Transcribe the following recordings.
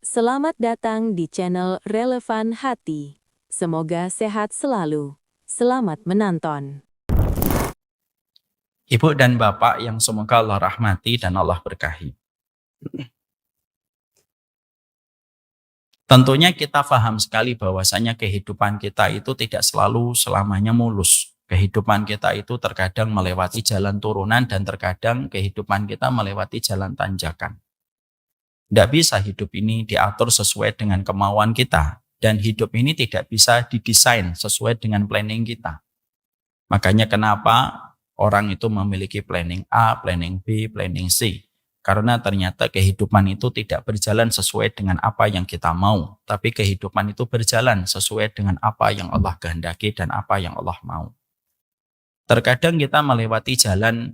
Selamat datang di channel Relevan Hati. Semoga sehat selalu. Selamat menonton. Ibu dan Bapak yang semoga Allah rahmati dan Allah berkahi. Tentunya kita paham sekali bahwasanya kehidupan kita itu tidak selalu selamanya mulus. Kehidupan kita itu terkadang melewati jalan turunan dan terkadang kehidupan kita melewati jalan tanjakan. Tidak bisa hidup ini diatur sesuai dengan kemauan kita. Dan hidup ini tidak bisa didesain sesuai dengan planning kita. Makanya kenapa orang itu memiliki planning A, planning B, planning C. Karena ternyata kehidupan itu tidak berjalan sesuai dengan apa yang kita mau. Tapi kehidupan itu berjalan sesuai dengan apa yang Allah kehendaki dan apa yang Allah mau. Terkadang kita melewati jalan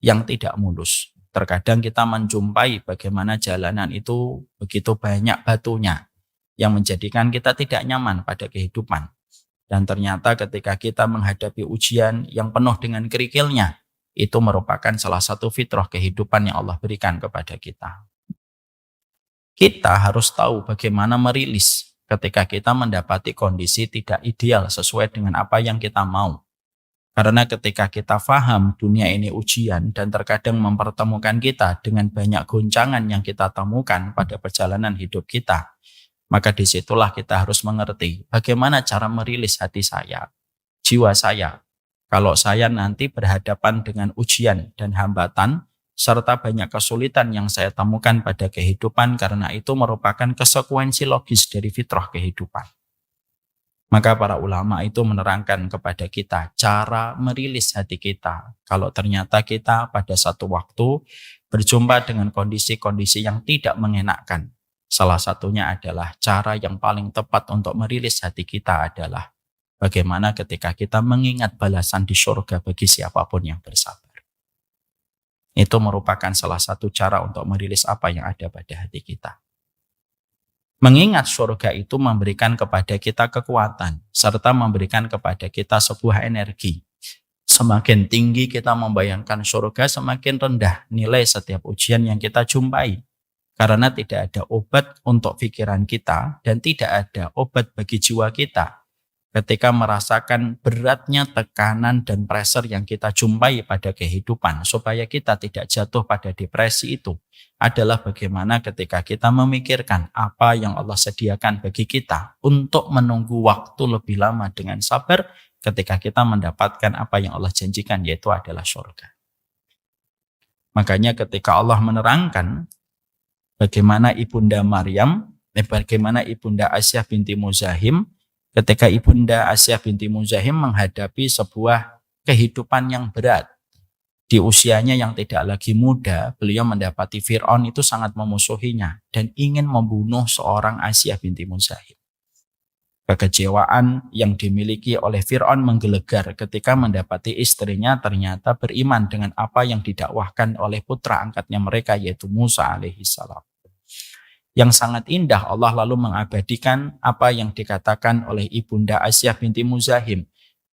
yang tidak mulus. Terkadang kita menjumpai bagaimana jalanan itu begitu banyak batunya yang menjadikan kita tidak nyaman pada kehidupan. Dan ternyata ketika kita menghadapi ujian yang penuh dengan kerikilnya, itu merupakan salah satu fitrah kehidupan yang Allah berikan kepada kita. Kita harus tahu bagaimana merilis ketika kita mendapati kondisi tidak ideal sesuai dengan apa yang kita mau. Karena ketika kita paham dunia ini ujian dan terkadang mempertemukan kita dengan banyak goncangan yang kita temukan pada perjalanan hidup kita, maka disitulah kita harus mengerti bagaimana cara merilis hati saya, jiwa saya. Kalau saya nanti berhadapan dengan ujian dan hambatan, serta banyak kesulitan yang saya temukan pada kehidupan karena itu merupakan konsekuensi logis dari fitrah kehidupan. Maka para ulama itu menerangkan kepada kita cara merilis hati kita. Kalau ternyata kita pada satu waktu berjumpa dengan kondisi-kondisi yang tidak mengenakkan. Salah satunya adalah cara yang paling tepat untuk merilis hati kita adalah bagaimana ketika kita mengingat balasan di surga bagi siapapun yang bersabar. Itu merupakan salah satu cara untuk merilis apa yang ada pada hati kita. Mengingat surga itu memberikan kepada kita kekuatan, serta memberikan kepada kita sebuah energi. Semakin tinggi kita membayangkan surga, semakin rendah nilai setiap ujian yang kita jumpai. Karena tidak ada obat untuk pikiran kita dan tidak ada obat bagi jiwa kita. Ketika merasakan beratnya tekanan dan pressure yang kita jumpai pada kehidupan, supaya kita tidak jatuh pada depresi itu, adalah bagaimana ketika kita memikirkan apa yang Allah sediakan bagi kita untuk menunggu waktu lebih lama dengan sabar ketika kita mendapatkan apa yang Allah janjikan, yaitu adalah surga. Makanya ketika Allah menerangkan bagaimana Ibunda Maryam, bagaimana Ibunda Aisyah binti Muzahim, ketika Ibunda Aisyah binti Muzahim menghadapi sebuah kehidupan yang berat. Di usianya yang tidak lagi muda, beliau mendapati Fir'aun itu sangat memusuhinya dan ingin membunuh seorang Aisyah binti Muzahim. Kekecewaan yang dimiliki oleh Fir'aun menggelegar ketika mendapati istrinya ternyata beriman dengan apa yang didakwahkan oleh putra angkatnya mereka, yaitu Musa alaihissalam. Yang sangat indah, Allah lalu mengabadikan apa yang dikatakan oleh Ibunda Aisyah binti Muzahim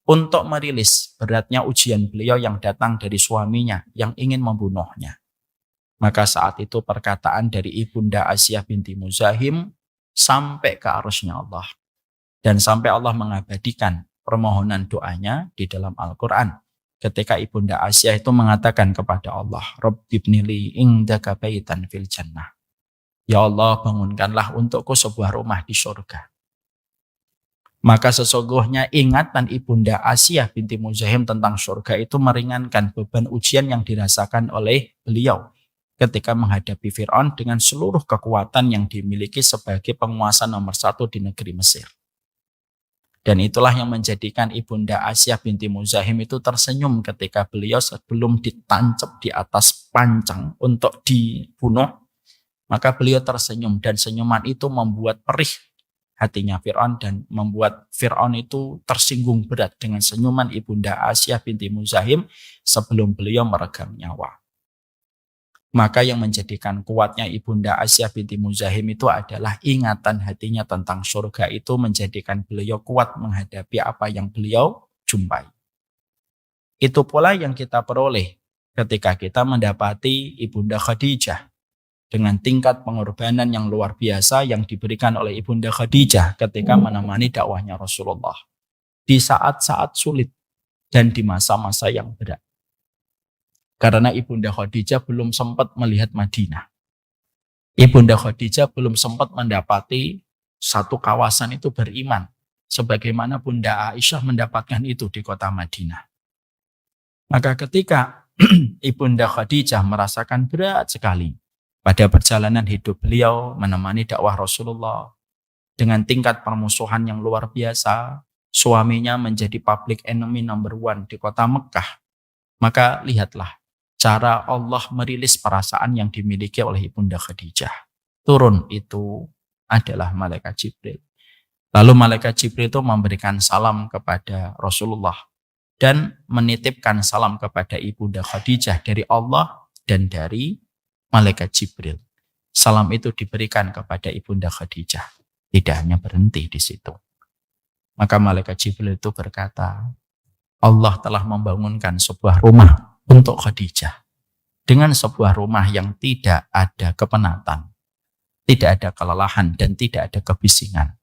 untuk merilis beratnya ujian beliau yang datang dari suaminya yang ingin membunuhnya. Maka saat itu perkataan dari Ibunda Aisyah binti Muzahim sampai ke arusnya Allah. Dan sampai Allah mengabadikan permohonan doanya di dalam Al-Quran. Ketika Ibunda Aisyah itu mengatakan kepada Allah, Rabbibnili indaka baitan fil jannah. Ya Allah, bangunkanlah untukku sebuah rumah di surga. Maka sesungguhnya ingatan Ibunda Aisyah binti Muzahim tentang surga itu meringankan beban ujian yang dirasakan oleh beliau ketika menghadapi Fir'aun dengan seluruh kekuatan yang dimiliki sebagai penguasa nomor 1 di negeri Mesir. Dan itulah yang menjadikan Ibunda Aisyah binti Muzahim itu tersenyum ketika beliau sebelum ditancap di atas pancang untuk dibunuh. Maka beliau tersenyum dan senyuman itu membuat perih hatinya Fir'aun dan membuat Fir'aun itu tersinggung berat dengan senyuman Ibunda Aisyah binti Muzahim sebelum beliau meregang nyawa. Maka yang menjadikan kuatnya Ibunda Aisyah binti Muzahim itu adalah ingatan hatinya tentang surga itu menjadikan beliau kuat menghadapi apa yang beliau jumpai. Itu pula yang kita peroleh ketika kita mendapati Ibunda Khadijah dengan tingkat pengorbanan yang luar biasa yang diberikan oleh Ibunda Khadijah ketika menemani dakwahnya Rasulullah di saat-saat sulit dan di masa-masa yang berat. Karena Ibunda Khadijah belum sempat melihat Madinah. Ibunda Khadijah belum sempat mendapati satu kawasan itu beriman, sebagaimana Bunda Aisyah mendapatkan itu di kota Madinah. Maka ketika Ibunda Khadijah merasakan berat sekali pada perjalanan hidup beliau menemani dakwah Rasulullah dengan tingkat permusuhan yang luar biasa, suaminya menjadi public enemy number one di kota Mekah, maka lihatlah cara Allah merilis perasaan yang dimiliki oleh Ibunda Khadijah. Turun itu adalah malaikat Jibril. Lalu malaikat Jibril itu memberikan salam kepada Rasulullah dan menitipkan salam kepada Ibunda Khadijah dari Allah dan dari malaikat Jibril. Salam itu diberikan kepada Ibunda Khadijah. Tidak hanya berhenti di situ. Maka malaikat Jibril itu berkata, Allah telah membangunkan sebuah rumah untuk Khadijah. Dengan sebuah rumah yang tidak ada kepenatan, tidak ada kelelahan, dan tidak ada kebisingan.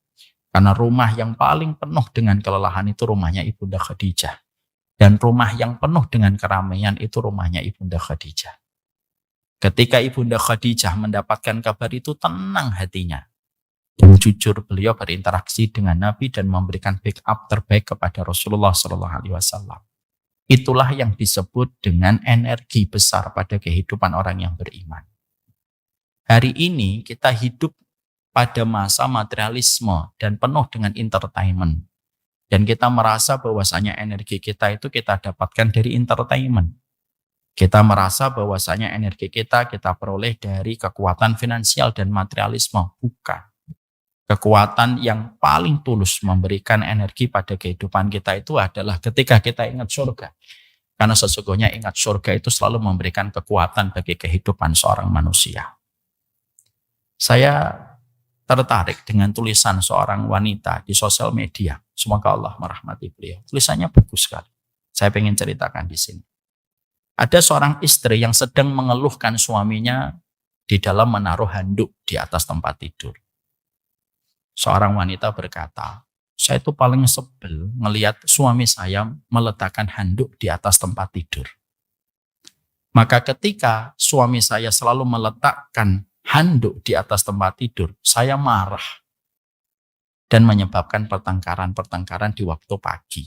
Karena rumah yang paling penuh dengan kelelahan itu rumahnya Ibunda Khadijah. Dan rumah yang penuh dengan keramaian itu rumahnya Ibunda Khadijah. Ketika Ibunda Khadijah mendapatkan kabar itu, tenang hatinya. Dan jujur beliau berinteraksi dengan Nabi dan memberikan backup terbaik kepada Rasulullah SAW. Itulah yang disebut dengan energi besar pada kehidupan orang yang beriman. Hari ini kita hidup pada masa materialisme dan penuh dengan entertainment. Dan kita merasa bahwasanya energi kita itu kita dapatkan dari entertainment. Kita merasa bahwasanya energi kita peroleh dari kekuatan finansial dan materialisme. Bukan. Kekuatan yang paling tulus memberikan energi pada kehidupan kita itu adalah ketika kita ingat surga. Karena sesungguhnya ingat surga itu selalu memberikan kekuatan bagi kehidupan seorang manusia. Saya tertarik dengan tulisan seorang wanita di sosial media. Semoga Allah merahmati beliau. Tulisannya bagus sekali. Saya ingin ceritakan di sini. Ada seorang istri yang sedang mengeluhkan suaminya di dalam menaruh handuk di atas tempat tidur. Seorang wanita berkata, saya itu paling sebel ngelihat suami saya meletakkan handuk di atas tempat tidur. Maka ketika suami saya selalu meletakkan handuk di atas tempat tidur, saya marah dan menyebabkan pertengkaran-pertengkaran di waktu pagi.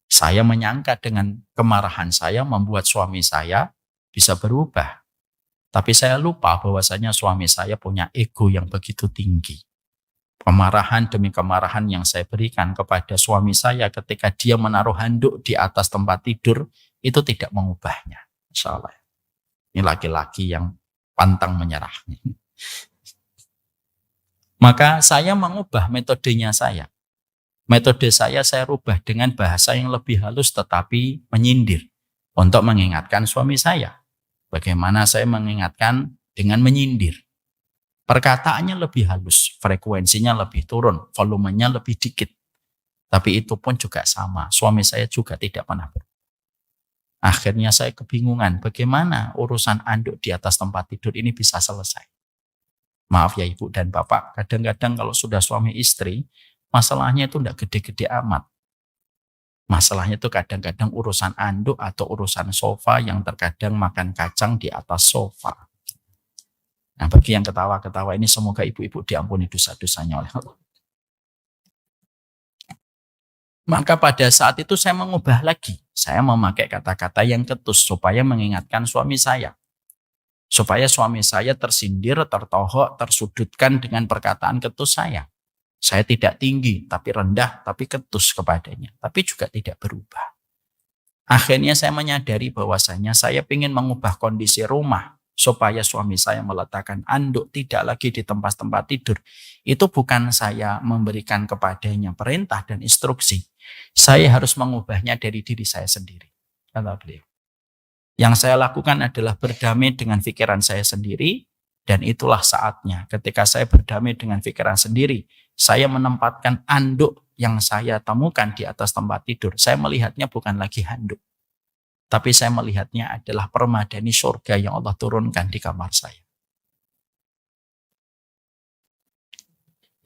Saya menyangka dengan kemarahan saya membuat suami saya bisa berubah. Tapi saya lupa bahwasanya suami saya punya ego yang begitu tinggi. Kemarahan demi kemarahan yang saya berikan kepada suami saya ketika dia menaruh handuk di atas tempat tidur, itu tidak mengubahnya. Insya Allah. Ini laki-laki yang pantang menyerah. Maka saya mengubah metodenya saya. Metode saya rubah dengan bahasa yang lebih halus tetapi menyindir. Untuk mengingatkan suami saya. Bagaimana saya mengingatkan dengan menyindir. Perkataannya lebih halus, frekuensinya lebih turun, volumenya lebih dikit. Tapi itu pun juga sama, suami saya juga tidak pernah berubah. Akhirnya saya kebingungan bagaimana urusan anduk di atas tempat tidur ini bisa selesai. Maaf ya ibu dan bapak, kadang-kadang kalau sudah suami istri, masalahnya itu tidak gede-gede amat. Masalahnya itu kadang-kadang urusan anduk atau urusan sofa yang terkadang makan kacang di atas sofa. Nah, bagi yang ketawa-ketawa ini semoga ibu-ibu diampuni dosa-dosanya oleh Allah. Maka pada saat itu saya mengubah lagi. Saya memakai kata-kata yang ketus supaya mengingatkan suami saya. Supaya suami saya tersindir, tertohok, tersudutkan dengan perkataan ketus saya. Saya tidak tinggi, tapi rendah, tapi ketus kepadanya. Tapi juga tidak berubah. Akhirnya saya menyadari bahwasanya saya ingin mengubah kondisi rumah. Supaya suami saya meletakkan anduk tidak lagi di tempat-tempat tidur. Itu bukan saya memberikan kepadanya perintah dan instruksi. Saya harus mengubahnya dari diri saya sendiri. Kata beliau. Yang saya lakukan adalah berdamai dengan pikiran saya sendiri. Dan itulah saatnya ketika saya berdamai dengan pikiran sendiri. Saya menempatkan anduk yang saya temukan di atas tempat tidur. Saya melihatnya bukan lagi handuk. Tapi saya melihatnya adalah permadani surga yang Allah turunkan di kamar saya.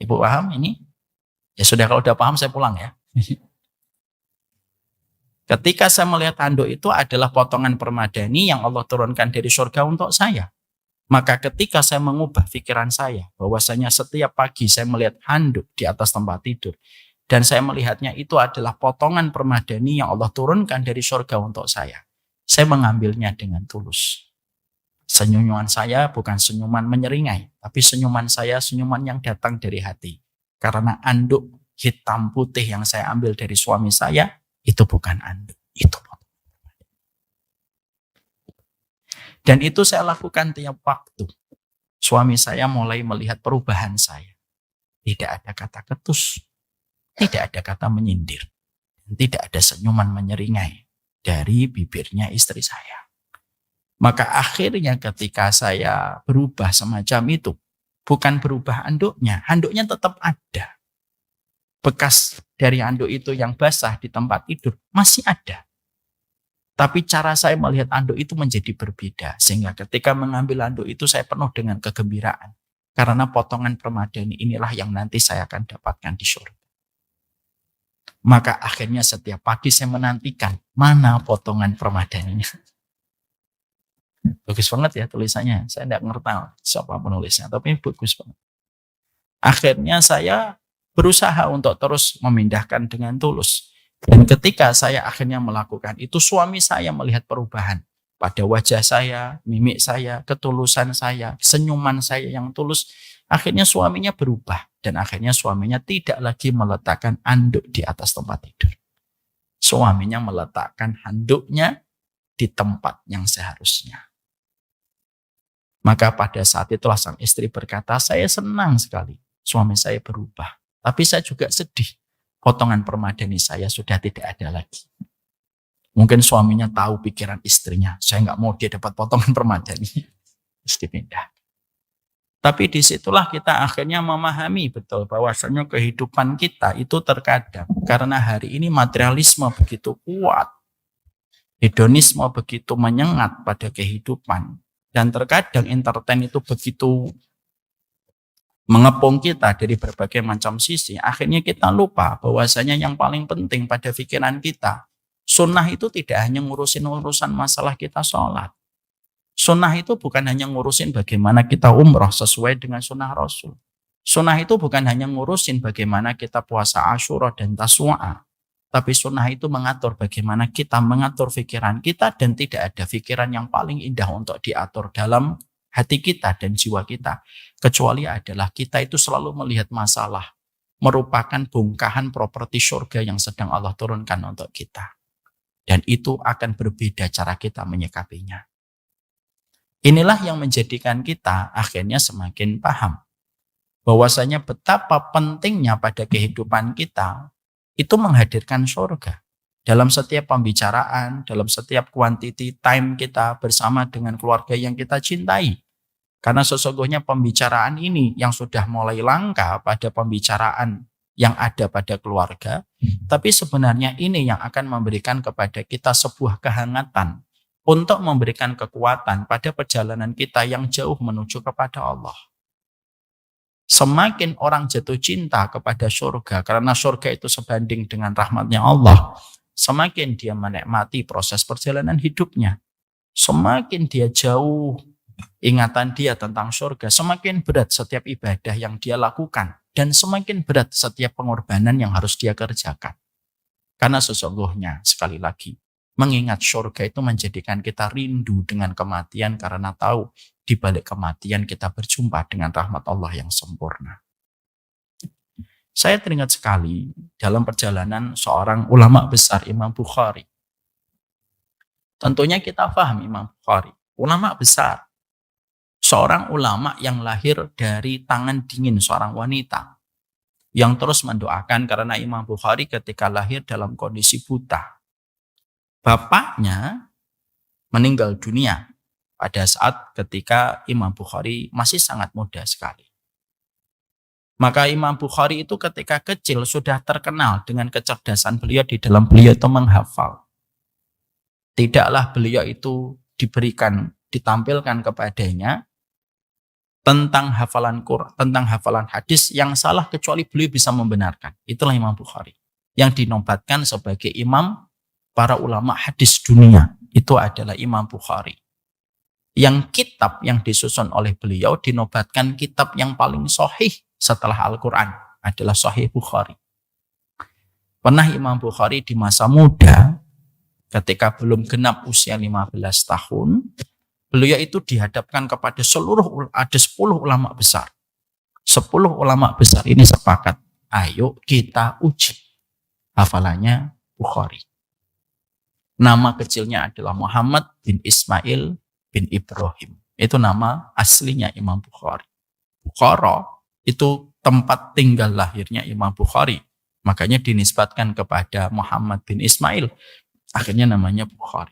Ibu paham ini? Ya sudah, kalau udah paham saya pulang ya. Ketika saya melihat handuk itu adalah potongan permadani yang Allah turunkan dari surga untuk saya. Maka ketika saya mengubah pikiran saya, bahwasanya setiap pagi saya melihat handuk di atas tempat tidur, dan saya melihatnya itu adalah potongan permadani yang Allah turunkan dari surga untuk saya mengambilnya dengan tulus. Senyuman saya bukan senyuman menyeringai, tapi senyuman saya senyuman yang datang dari hati. Karena anduk hitam putih yang saya ambil dari suami saya, itu bukan anduk, itu potongan. Dan itu saya lakukan tiap waktu. Suami saya mulai melihat perubahan saya. Tidak ada kata ketus, tidak ada kata menyindir, tidak ada senyuman menyeringai dari bibirnya istri saya. Maka akhirnya ketika saya berubah semacam itu, bukan berubah handuknya tetap ada. Bekas dari handuk itu yang basah di tempat tidur masih ada. Tapi cara saya melihat handuk itu menjadi berbeda. Sehingga ketika mengambil handuk itu saya penuh dengan kegembiraan. Karena potongan permadani inilah yang nanti saya akan dapatkan di surga. Maka akhirnya setiap pagi saya menantikan mana potongan permadaninya. Bagus banget ya tulisannya. Saya tidak ngerti siapa penulisnya, tapi bagus banget. Akhirnya saya berusaha untuk terus memindahkan dengan tulus. Dan ketika saya akhirnya melakukan itu, suami saya melihat perubahan pada wajah saya, mimik saya, ketulusan saya, senyuman saya yang tulus. Akhirnya suaminya berubah. Dan akhirnya suaminya tidak lagi meletakkan handuk di atas tempat tidur. Suaminya meletakkan handuknya di tempat yang seharusnya. Maka pada saat itulah sang istri berkata, saya senang sekali suami saya berubah. Tapi saya juga sedih. Potongan permadani saya sudah tidak ada lagi. Mungkin suaminya tahu pikiran istrinya. Saya nggak mau dia dapat potongan permadani. Terus dipindah. Tapi disitulah kita akhirnya memahami betul bahwasanya kehidupan kita itu terkadang. Karena hari ini materialisme begitu kuat. Hedonisme begitu menyengat pada kehidupan. Dan terkadang entertain itu begitu mengepung kita dari berbagai macam sisi, akhirnya kita lupa bahwasanya yang paling penting pada pikiran kita, sunnah itu tidak hanya ngurusin urusan masalah kita sholat. Sunnah itu bukan hanya ngurusin bagaimana kita umroh sesuai dengan sunnah Rasul. Sunnah itu bukan hanya ngurusin bagaimana kita puasa Asyura dan Tasu'a. Tapi sunnah itu mengatur bagaimana kita mengatur pikiran kita, dan tidak ada pikiran yang paling indah untuk diatur dalam hati kita dan jiwa kita, kecuali adalah kita itu selalu melihat masalah merupakan bongkahan properti surga yang sedang Allah turunkan untuk kita. Dan itu akan berbeda cara kita menyikapinya. Inilah yang menjadikan kita akhirnya semakin paham bahwasanya betapa pentingnya pada kehidupan kita itu menghadirkan surga. Dalam setiap pembicaraan, dalam setiap quantity time kita bersama dengan keluarga yang kita cintai. Karena sesungguhnya pembicaraan ini yang sudah mulai langka pada pembicaraan yang ada pada keluarga, tapi sebenarnya ini yang akan memberikan kepada kita sebuah kehangatan untuk memberikan kekuatan pada perjalanan kita yang jauh menuju kepada Allah. Semakin orang jatuh cinta kepada surga, karena surga itu sebanding dengan rahmatnya Allah, semakin dia menikmati proses perjalanan hidupnya. Semakin dia jauh ingatan dia tentang surga, semakin berat setiap ibadah yang dia lakukan, dan semakin berat setiap pengorbanan yang harus dia kerjakan. Karena sesungguhnya, sekali lagi, mengingat surga itu menjadikan kita rindu dengan kematian, karena tahu di balik kematian kita berjumpa dengan rahmat Allah yang sempurna. Saya teringat sekali dalam perjalanan seorang ulama besar, Imam Bukhari. Tentunya kita paham Imam Bukhari, ulama besar. Seorang ulama yang lahir dari tangan dingin seorang wanita yang terus mendoakan, karena Imam Bukhari ketika lahir dalam kondisi buta. Bapaknya meninggal dunia pada saat ketika Imam Bukhari masih sangat muda sekali. Maka Imam Bukhari itu ketika kecil sudah terkenal dengan kecerdasan beliau di dalam beliau itu menghafal. Tidaklah beliau itu ditampilkan kepadanya tentang hafalan Quran, tentang hafalan hadis yang salah kecuali beliau bisa membenarkan. Itulah Imam Bukhari. Yang dinobatkan sebagai imam para ulama hadis dunia. Itu adalah Imam Bukhari. Yang kitab yang disusun oleh beliau dinobatkan kitab yang paling sahih setelah Al-Quran adalah Sahih Bukhari. Pernah Imam Bukhari di masa muda, ketika belum genap usia 15 tahun, beliau itu dihadapkan kepada ada 10 ulama besar. 10 ulama besar ini sepakat, ayo kita uji hafalannya Bukhari. Nama kecilnya adalah Muhammad bin Ismail bin Ibrahim. Itu nama aslinya Imam Bukhari. Bukhara itu tempat tinggal lahirnya Imam Bukhari. Makanya dinisbatkan kepada Muhammad bin Ismail. Akhirnya namanya Bukhari.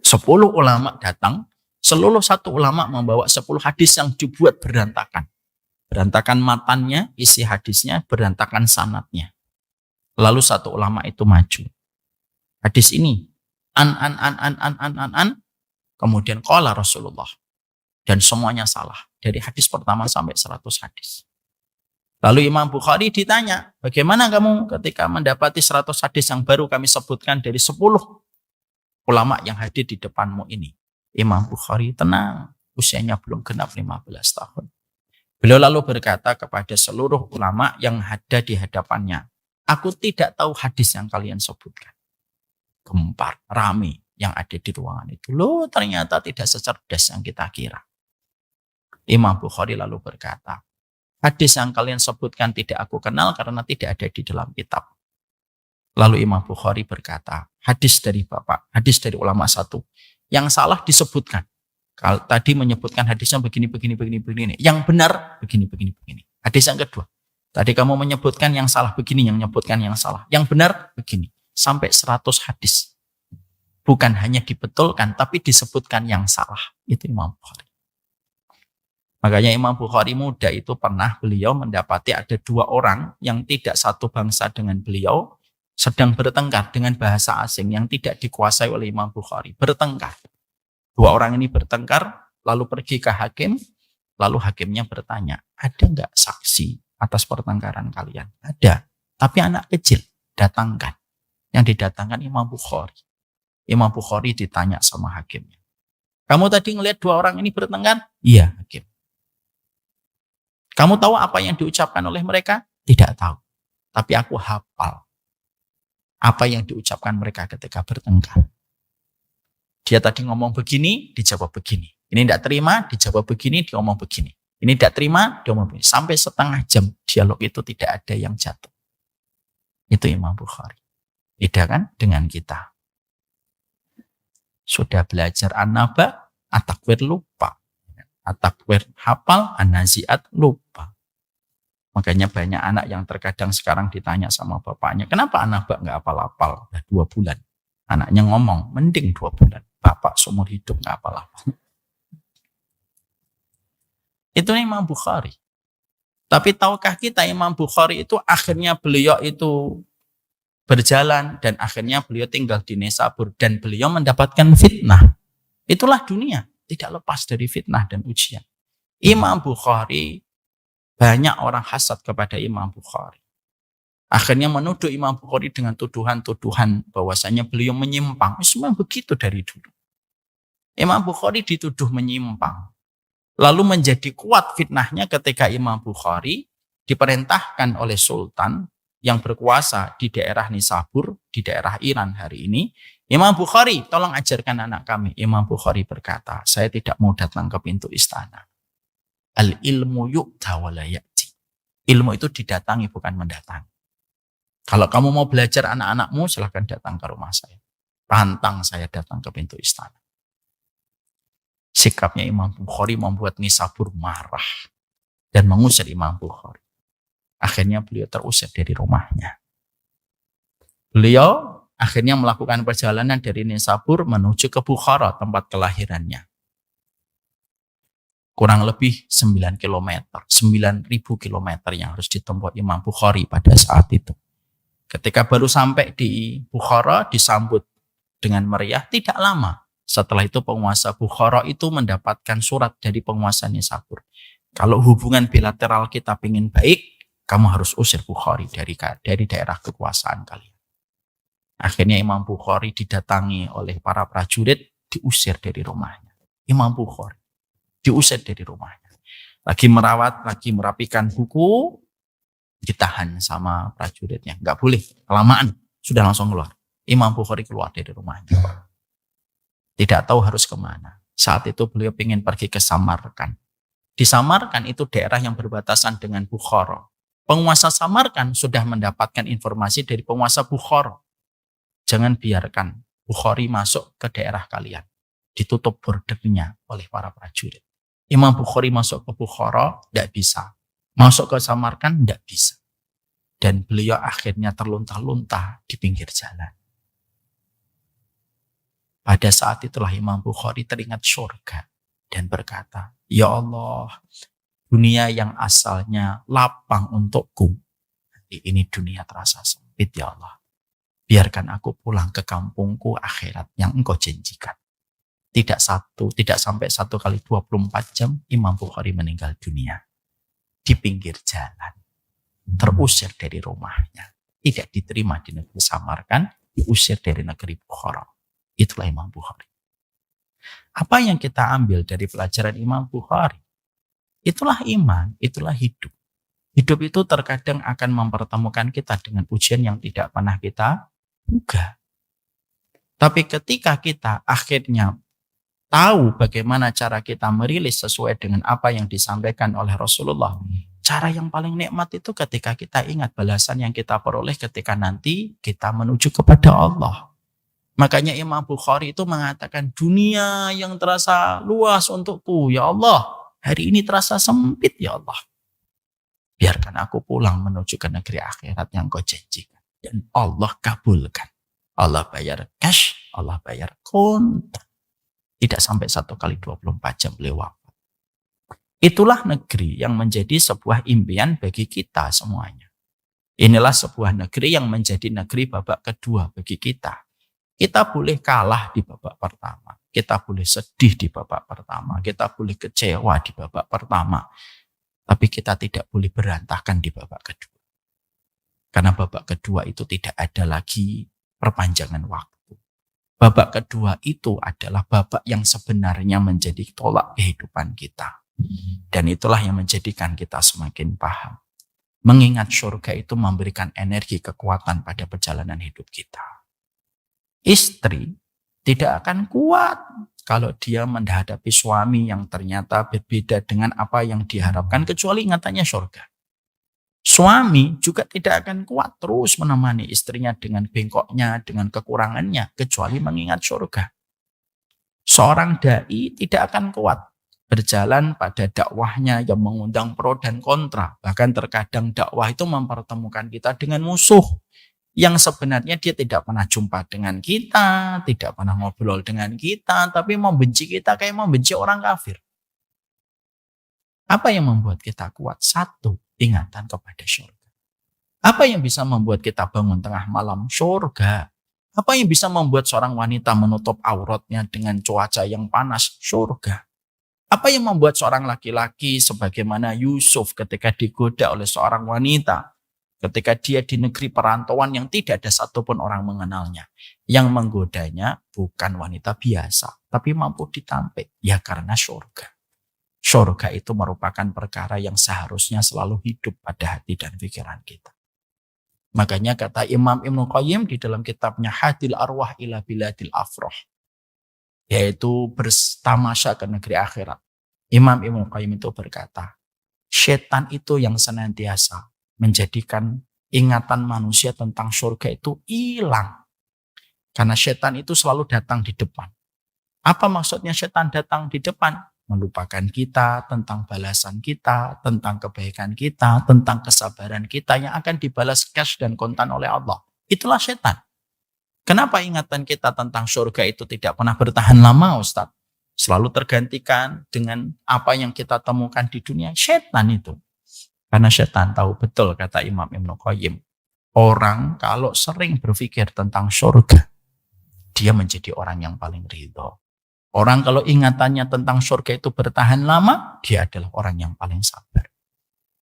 10 ulama datang, satu ulama membawa 10 hadis yang dibuat berantakan. Berantakan matannya, isi hadisnya, berantakan sanadnya. Lalu satu ulama itu maju. Hadis ini, kemudian qala Rasulullah. Dan semuanya salah. Dari hadis pertama sampai 100 hadis. Lalu Imam Bukhari ditanya, bagaimana kamu ketika mendapati 100 hadis yang baru kami sebutkan dari 10 ulama yang hadir di depanmu ini? Imam Bukhari tenang, usianya belum genap 15 tahun. Beliau lalu berkata kepada seluruh ulama yang ada di hadapannya, aku tidak tahu hadis yang kalian sebutkan. Gempar, rame yang ada di ruangan itu. Loh, ternyata tidak secerdas yang kita kira. Imam Bukhari lalu berkata, hadis yang kalian sebutkan tidak aku kenal karena tidak ada di dalam kitab. Lalu Imam Bukhari berkata, hadis dari Bapak, hadis dari ulama satu. Yang salah disebutkan. Kalau tadi menyebutkan hadisnya begini. Yang benar begini. Hadis yang kedua. Tadi kamu menyebutkan yang salah begini, yang menyebutkan yang salah. Yang benar begini. Sampai 100 hadis. Bukan hanya dibetulkan, tapi disebutkan yang salah. Itu Imam Bukhari. Makanya Imam Bukhari muda itu pernah beliau mendapati ada 2 orang yang tidak satu bangsa dengan beliau, sedang bertengkar dengan bahasa asing yang tidak dikuasai oleh Imam Bukhari. Bertengkar. 2 orang ini bertengkar, lalu pergi ke hakim, lalu hakimnya bertanya, ada nggak saksi atas pertengkaran kalian? Ada, tapi anak kecil, datangkan. Yang didatangkan Imam Bukhari. Imam Bukhari ditanya sama hakimnya, kamu tadi ngelihat 2 orang ini bertengkar? Iya, hakim. Kamu tahu apa yang diucapkan oleh mereka? Tidak tahu. Tapi aku hafal apa yang diucapkan mereka ketika bertengkar. Dia tadi ngomong begini, dijawab begini. Ini tidak terima, dijawab begini, dia ngomong begini. Ini tidak terima, dia ngomong begini. Sampai setengah jam dialog itu tidak ada yang jatuh. Itu Imam Bukhari. Beda kan dengan kita. Sudah belajar an-naba, at-takwir lupa. At-takwir hafal, an-naziat lupa. Makanya banyak anak yang terkadang sekarang ditanya sama bapaknya, kenapa an-naba nggak hafal-hafal? Udah 2 bulan. Anaknya ngomong, mending 2 bulan. Bapak seumur hidup nggak hafal-hafal. Itu Imam Bukhari. Tapi tahukah kita Imam Bukhari itu akhirnya beliau itu berjalan dan akhirnya beliau tinggal di Nisabur dan beliau mendapatkan fitnah. Itulah dunia, tidak lepas dari fitnah dan ujian. Imam Bukhari, banyak orang hasad kepada Imam Bukhari. Akhirnya menuduh Imam Bukhari dengan tuduhan-tuduhan bahwasanya beliau menyimpang. Semua begitu dari dulu. Imam Bukhari dituduh menyimpang. Lalu menjadi kuat fitnahnya ketika Imam Bukhari diperintahkan oleh sultan yang berkuasa di daerah Nisabur, di daerah Iran hari ini. Imam Bukhari, tolong ajarkan anak kami. Imam Bukhari berkata, saya tidak mau datang ke pintu istana. Al-ilmu yu'ta wa la ya'ti. Ilmu itu didatangi, bukan mendatangi. Kalau kamu mau belajar anak-anakmu, silahkan datang ke rumah saya. Pantang saya datang ke pintu istana. Sikapnya Imam Bukhari membuat Nisabur marah dan mengusir Imam Bukhari. Akhirnya beliau terusir dari rumahnya. Beliau akhirnya melakukan perjalanan dari Nisabur menuju ke Bukhara, tempat kelahirannya. Kurang lebih 9 km, 9.000 km yang harus ditempuh Imam Bukhari pada saat itu. Ketika baru sampai di Bukhara, disambut dengan meriah, tidak lama. Setelah itu penguasa Bukhara itu mendapatkan surat dari penguasa Nisabur. Kalau hubungan bilateral kita ingin baik, kamu harus usir Bukhari dari daerah kekuasaan kalian. Akhirnya Imam Bukhari didatangi oleh para prajurit, diusir dari rumahnya. Imam Bukhari diusir dari rumahnya. Lagi merawat, lagi merapikan buku, ditahan sama prajuritnya. Nggak boleh, kelamaan. Sudah langsung keluar. Imam Bukhari keluar dari rumahnya. Tidak tahu harus kemana. Saat itu beliau ingin pergi ke Samarkand. Di Samarkand itu daerah yang berbatasan dengan Bukhara. Penguasa Samarkand sudah mendapatkan informasi dari penguasa Bukhara. Jangan biarkan Bukhari masuk ke daerah kalian. Ditutup bordernya oleh para prajurit. Imam Bukhari masuk ke Bukhara, tidak bisa. Masuk ke Samarkand, tidak bisa. Dan beliau akhirnya terlunta-lunta di pinggir jalan. Pada saat itulah Imam Bukhari teringat surga dan berkata, "Ya Allah, dunia yang asalnya lapang untukku, ini dunia terasa sempit ya Allah. Biarkan aku pulang ke kampungku akhirat yang engkau janjikan." Tidak sampai 1 kali 24 jam Imam Bukhari meninggal dunia. Di pinggir jalan. Terusir dari rumahnya. Tidak diterima di negeri Samarkand, diusir dari negeri Bukhara. Itulah Imam Bukhari. Apa yang kita ambil dari pelajaran Imam Bukhari? Itulah iman, itulah hidup. Hidup itu terkadang akan mempertemukan kita dengan ujian yang tidak pernah kita duga. Tapi ketika kita akhirnya tahu bagaimana cara kita merilis sesuai dengan apa yang disampaikan oleh Rasulullah, cara yang paling nikmat itu ketika kita ingat balasan yang kita peroleh ketika nanti kita menuju kepada Allah. Makanya Imam Bukhari itu mengatakan, dunia yang terasa luas untukku, ya Allah, hari ini terasa sempit ya Allah. Biarkan aku pulang menuju ke negeri akhirat yang kau janjikan. Dan Allah kabulkan. Allah bayar cash, Allah bayar kontan. Tidak sampai 1 kali 24 jam beliau wafat. Itulah negeri yang menjadi sebuah impian bagi kita semuanya. Inilah sebuah negeri yang menjadi negeri babak kedua bagi kita. Kita boleh kalah di babak pertama. Kita boleh sedih di babak pertama. Kita boleh kecewa di babak pertama. Tapi kita tidak boleh berantakan di babak kedua. Karena babak kedua itu tidak ada lagi perpanjangan waktu. Babak kedua itu adalah babak yang sebenarnya menjadi tolak kehidupan kita. Dan itulah yang menjadikan kita semakin paham. Mengingat surga itu memberikan energi kekuatan pada perjalanan hidup kita. Istri tidak akan kuat kalau dia menghadapi suami yang ternyata berbeda dengan apa yang diharapkan kecuali ingatannya surga. Suami juga tidak akan kuat terus menemani istrinya dengan bengkoknya, dengan kekurangannya, kecuali mengingat surga. Seorang dai tidak akan kuat berjalan pada dakwahnya yang mengundang pro dan kontra. Bahkan terkadang dakwah itu mempertemukan kita dengan musuh yang sebenarnya dia tidak pernah jumpa dengan kita, tidak pernah ngobrol dengan kita, tapi membenci kita kayak membenci orang kafir. Apa yang membuat kita kuat? Satu, ingatan kepada surga. Apa yang bisa membuat kita bangun tengah malam? Surga. Apa yang bisa membuat seorang wanita menutup auratnya dengan cuaca yang panas? Surga. Apa yang membuat seorang laki-laki sebagaimana Yusuf ketika digoda oleh seorang wanita, ketika dia di negeri perantauan yang tidak ada satupun orang mengenalnya, yang menggodanya bukan wanita biasa, tapi mampu ditampik, ya karena surga. Surga itu merupakan perkara yang seharusnya selalu hidup pada hati dan pikiran kita. Makanya kata Imam Ibnu Qayyim di dalam kitabnya Hadil Arwah ila Biladil Afrah, yaitu bertamasya ke negeri akhirat. Imam Ibnu Qayyim itu berkata, setan itu yang senantiasa menjadikan ingatan manusia tentang surga itu hilang. Karena setan itu selalu datang di depan. Apa maksudnya setan datang di depan? Melupakan kita tentang balasan kita, tentang kebaikan kita, tentang kesabaran kita yang akan dibalas cash dan kontan oleh Allah. Itulah setan. Kenapa ingatan kita tentang surga itu tidak pernah bertahan lama, Ustaz? Selalu tergantikan dengan apa yang kita temukan di dunia. Setan itu. Karena setan tahu betul, kata Imam Ibnu Qayyim, orang kalau sering berpikir tentang surga, dia menjadi orang yang paling ridho. Orang kalau ingatannya tentang surga itu bertahan lama, dia adalah orang yang paling sabar.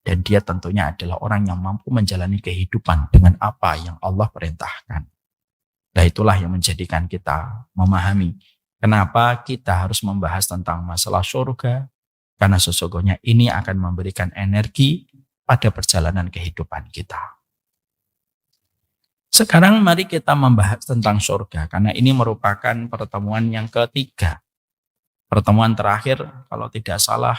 Dan dia tentunya adalah orang yang mampu menjalani kehidupan dengan apa yang Allah perintahkan. Nah, itulah yang menjadikan kita memahami kenapa kita harus membahas tentang masalah surga. Karena sesungguhnya ini akan memberikan energi pada perjalanan kehidupan kita. Sekarang mari kita membahas tentang surga, karena ini merupakan pertemuan yang ketiga. Pertemuan terakhir, kalau tidak salah,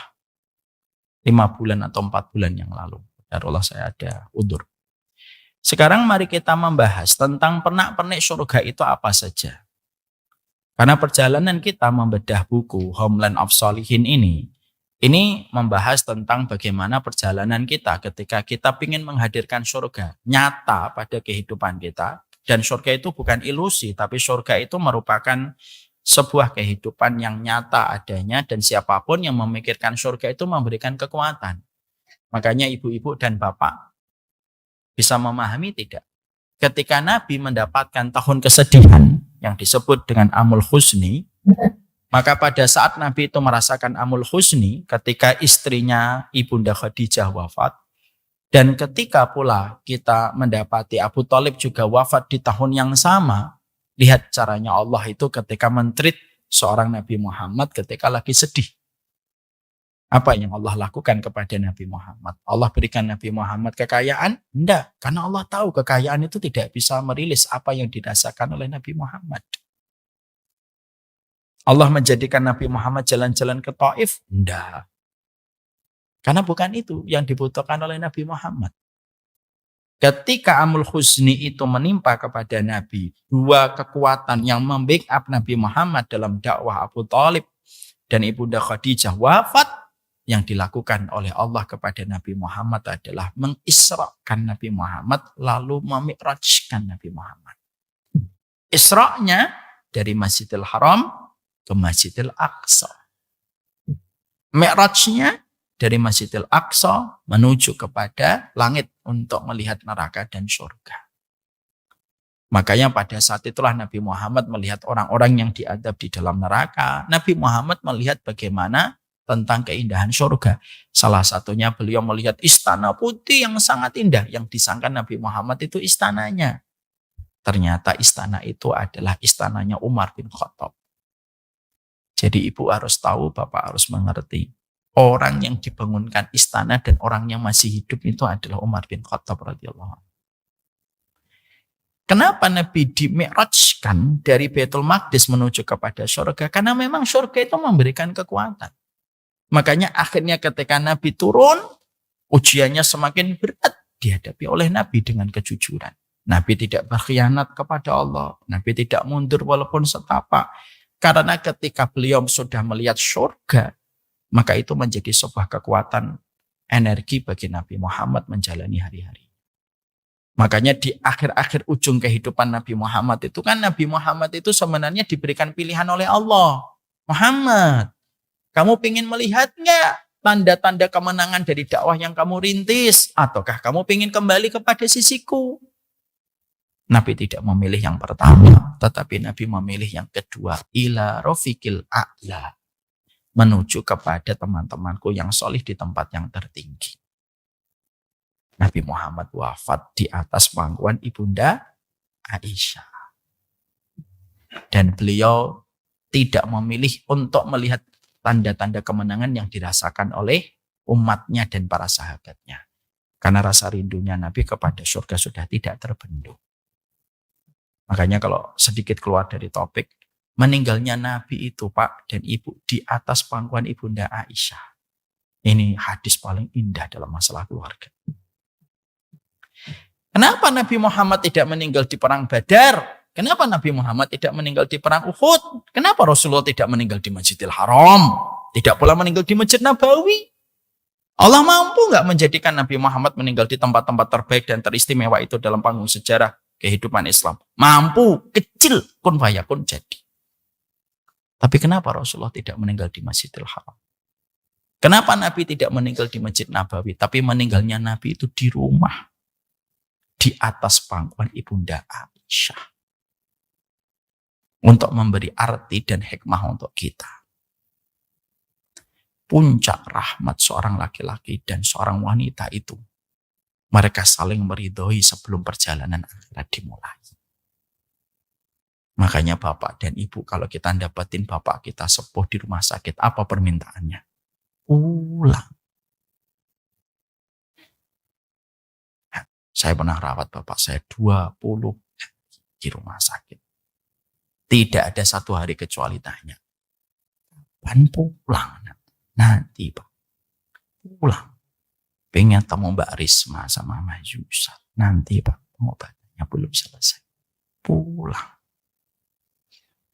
5 bulan atau 4 bulan yang lalu. Darullah saya ada udur. Sekarang mari kita membahas tentang pernak-pernik surga itu apa saja. Karena perjalanan kita membedah buku Homeland of Sholihin ini membahas tentang bagaimana perjalanan kita ketika kita ingin menghadirkan surga nyata pada kehidupan kita. Dan surga itu bukan ilusi, tapi surga itu merupakan sebuah kehidupan yang nyata adanya, dan siapapun yang memikirkan surga itu memberikan kekuatan. Makanya ibu-ibu dan bapak bisa memahami tidak? Ketika Nabi mendapatkan tahun kesedihan yang disebut dengan Amul Husni, maka pada saat Nabi itu merasakan Amul Husni ketika istrinya Ibunda Khadijah wafat, dan ketika pula kita mendapati Abu Thalib juga wafat di tahun yang sama, lihat caranya Allah itu ketika mentreat seorang Nabi Muhammad ketika lagi sedih. Apa yang Allah lakukan kepada Nabi Muhammad? Allah berikan Nabi Muhammad kekayaan? Enggak, karena Allah tahu kekayaan itu tidak bisa merilis apa yang dirasakan oleh Nabi Muhammad. Allah menjadikan Nabi Muhammad jalan-jalan ke Taif? Enggak. Karena bukan itu yang dibutuhkan oleh Nabi Muhammad. Ketika Amul Husni itu menimpa kepada Nabi, dua kekuatan yang membackup Nabi Muhammad dalam dakwah Abu Thalib dan Ibunda Khadijah wafat, yang dilakukan oleh Allah kepada Nabi Muhammad adalah mengisrakan Nabi Muhammad lalu memi'rajkan Nabi Muhammad. Isra'nya dari Masjidil Haram ke Masjidil Aqsa. Mi'rajnya dari Masjidil Aqsa menuju kepada langit untuk melihat neraka dan surga. Makanya pada saat itulah Nabi Muhammad melihat orang-orang yang diadab di dalam neraka. Nabi Muhammad melihat bagaimana tentang keindahan surga. Salah satunya beliau melihat istana putih yang sangat indah. Yang disangka Nabi Muhammad itu istananya. Ternyata istana itu adalah istananya Umar bin Khattab. Jadi ibu harus tahu, bapak harus mengerti. Orang yang dibangunkan istana dan orang yang masih hidup itu adalah Umar bin Khattab radhiyallahu anhu. Kenapa Nabi dimi'rajkan dari Baitul Maqdis menuju kepada surga? Karena memang surga itu memberikan kekuatan. Makanya akhirnya ketika Nabi turun, ujiannya semakin berat dihadapi oleh Nabi dengan kejujuran. Nabi tidak berkhianat kepada Allah. Nabi tidak mundur walaupun setapak. Karena ketika beliau sudah melihat surga, maka itu menjadi sebuah kekuatan energi bagi Nabi Muhammad menjalani hari-hari. Makanya di akhir-akhir ujung kehidupan Nabi Muhammad itu kan Nabi Muhammad itu sebenarnya diberikan pilihan oleh Allah. Muhammad, kamu ingin melihat nggak tanda-tanda kemenangan dari dakwah yang kamu rintis? Ataukah kamu ingin kembali kepada sisiku? Nabi tidak memilih yang pertama, tetapi Nabi memilih yang kedua. Ila rofiqil a'la. Menuju kepada teman-temanku yang solih di tempat yang tertinggi. Nabi Muhammad wafat di atas pangkuan Ibunda Aisyah. Dan beliau tidak memilih untuk melihat tanda-tanda kemenangan yang dirasakan oleh umatnya dan para sahabatnya. Karena rasa rindunya Nabi kepada surga sudah tidak terbendung. Makanya kalau sedikit keluar dari topik, meninggalnya Nabi itu Pak dan Ibu di atas pangkuan Ibunda Aisyah. Ini hadis paling indah dalam masalah keluarga. Kenapa Nabi Muhammad tidak meninggal di perang Badar? Kenapa Nabi Muhammad tidak meninggal di perang Uhud? Kenapa Rasulullah tidak meninggal di Masjidil Haram? Tidak pula meninggal di Masjid Nabawi? Allah mampu nggak menjadikan Nabi Muhammad meninggal di tempat-tempat terbaik dan teristimewa itu dalam panggung sejarah kehidupan Islam? Mampu, kecil, kun fayakun jadi. Tapi kenapa Rasulullah tidak meninggal di Masjidil Haram? Kenapa Nabi tidak meninggal di Masjid Nabawi? Tapi meninggalnya Nabi itu di rumah. Di atas pangkuan Ibunda Aisyah. untuk memberi arti dan hikmah untuk kita. Puncak rahmat seorang laki-laki dan seorang wanita itu, mereka saling meridhoi sebelum perjalanan akhirat dimulai. Makanya bapak dan ibu, kalau kita dapetin bapak kita sepuh di rumah sakit, apa permintaannya? Pulang. Saya pernah rawat bapak saya 20 di rumah sakit. Tidak ada satu hari kecuali tanya, kapan pulang? Nanti Pak, pulang. Pengen temu Mbak Risma sama Mas Yusuf. Nanti Pak, pengobatannya belum selesai. Pulang.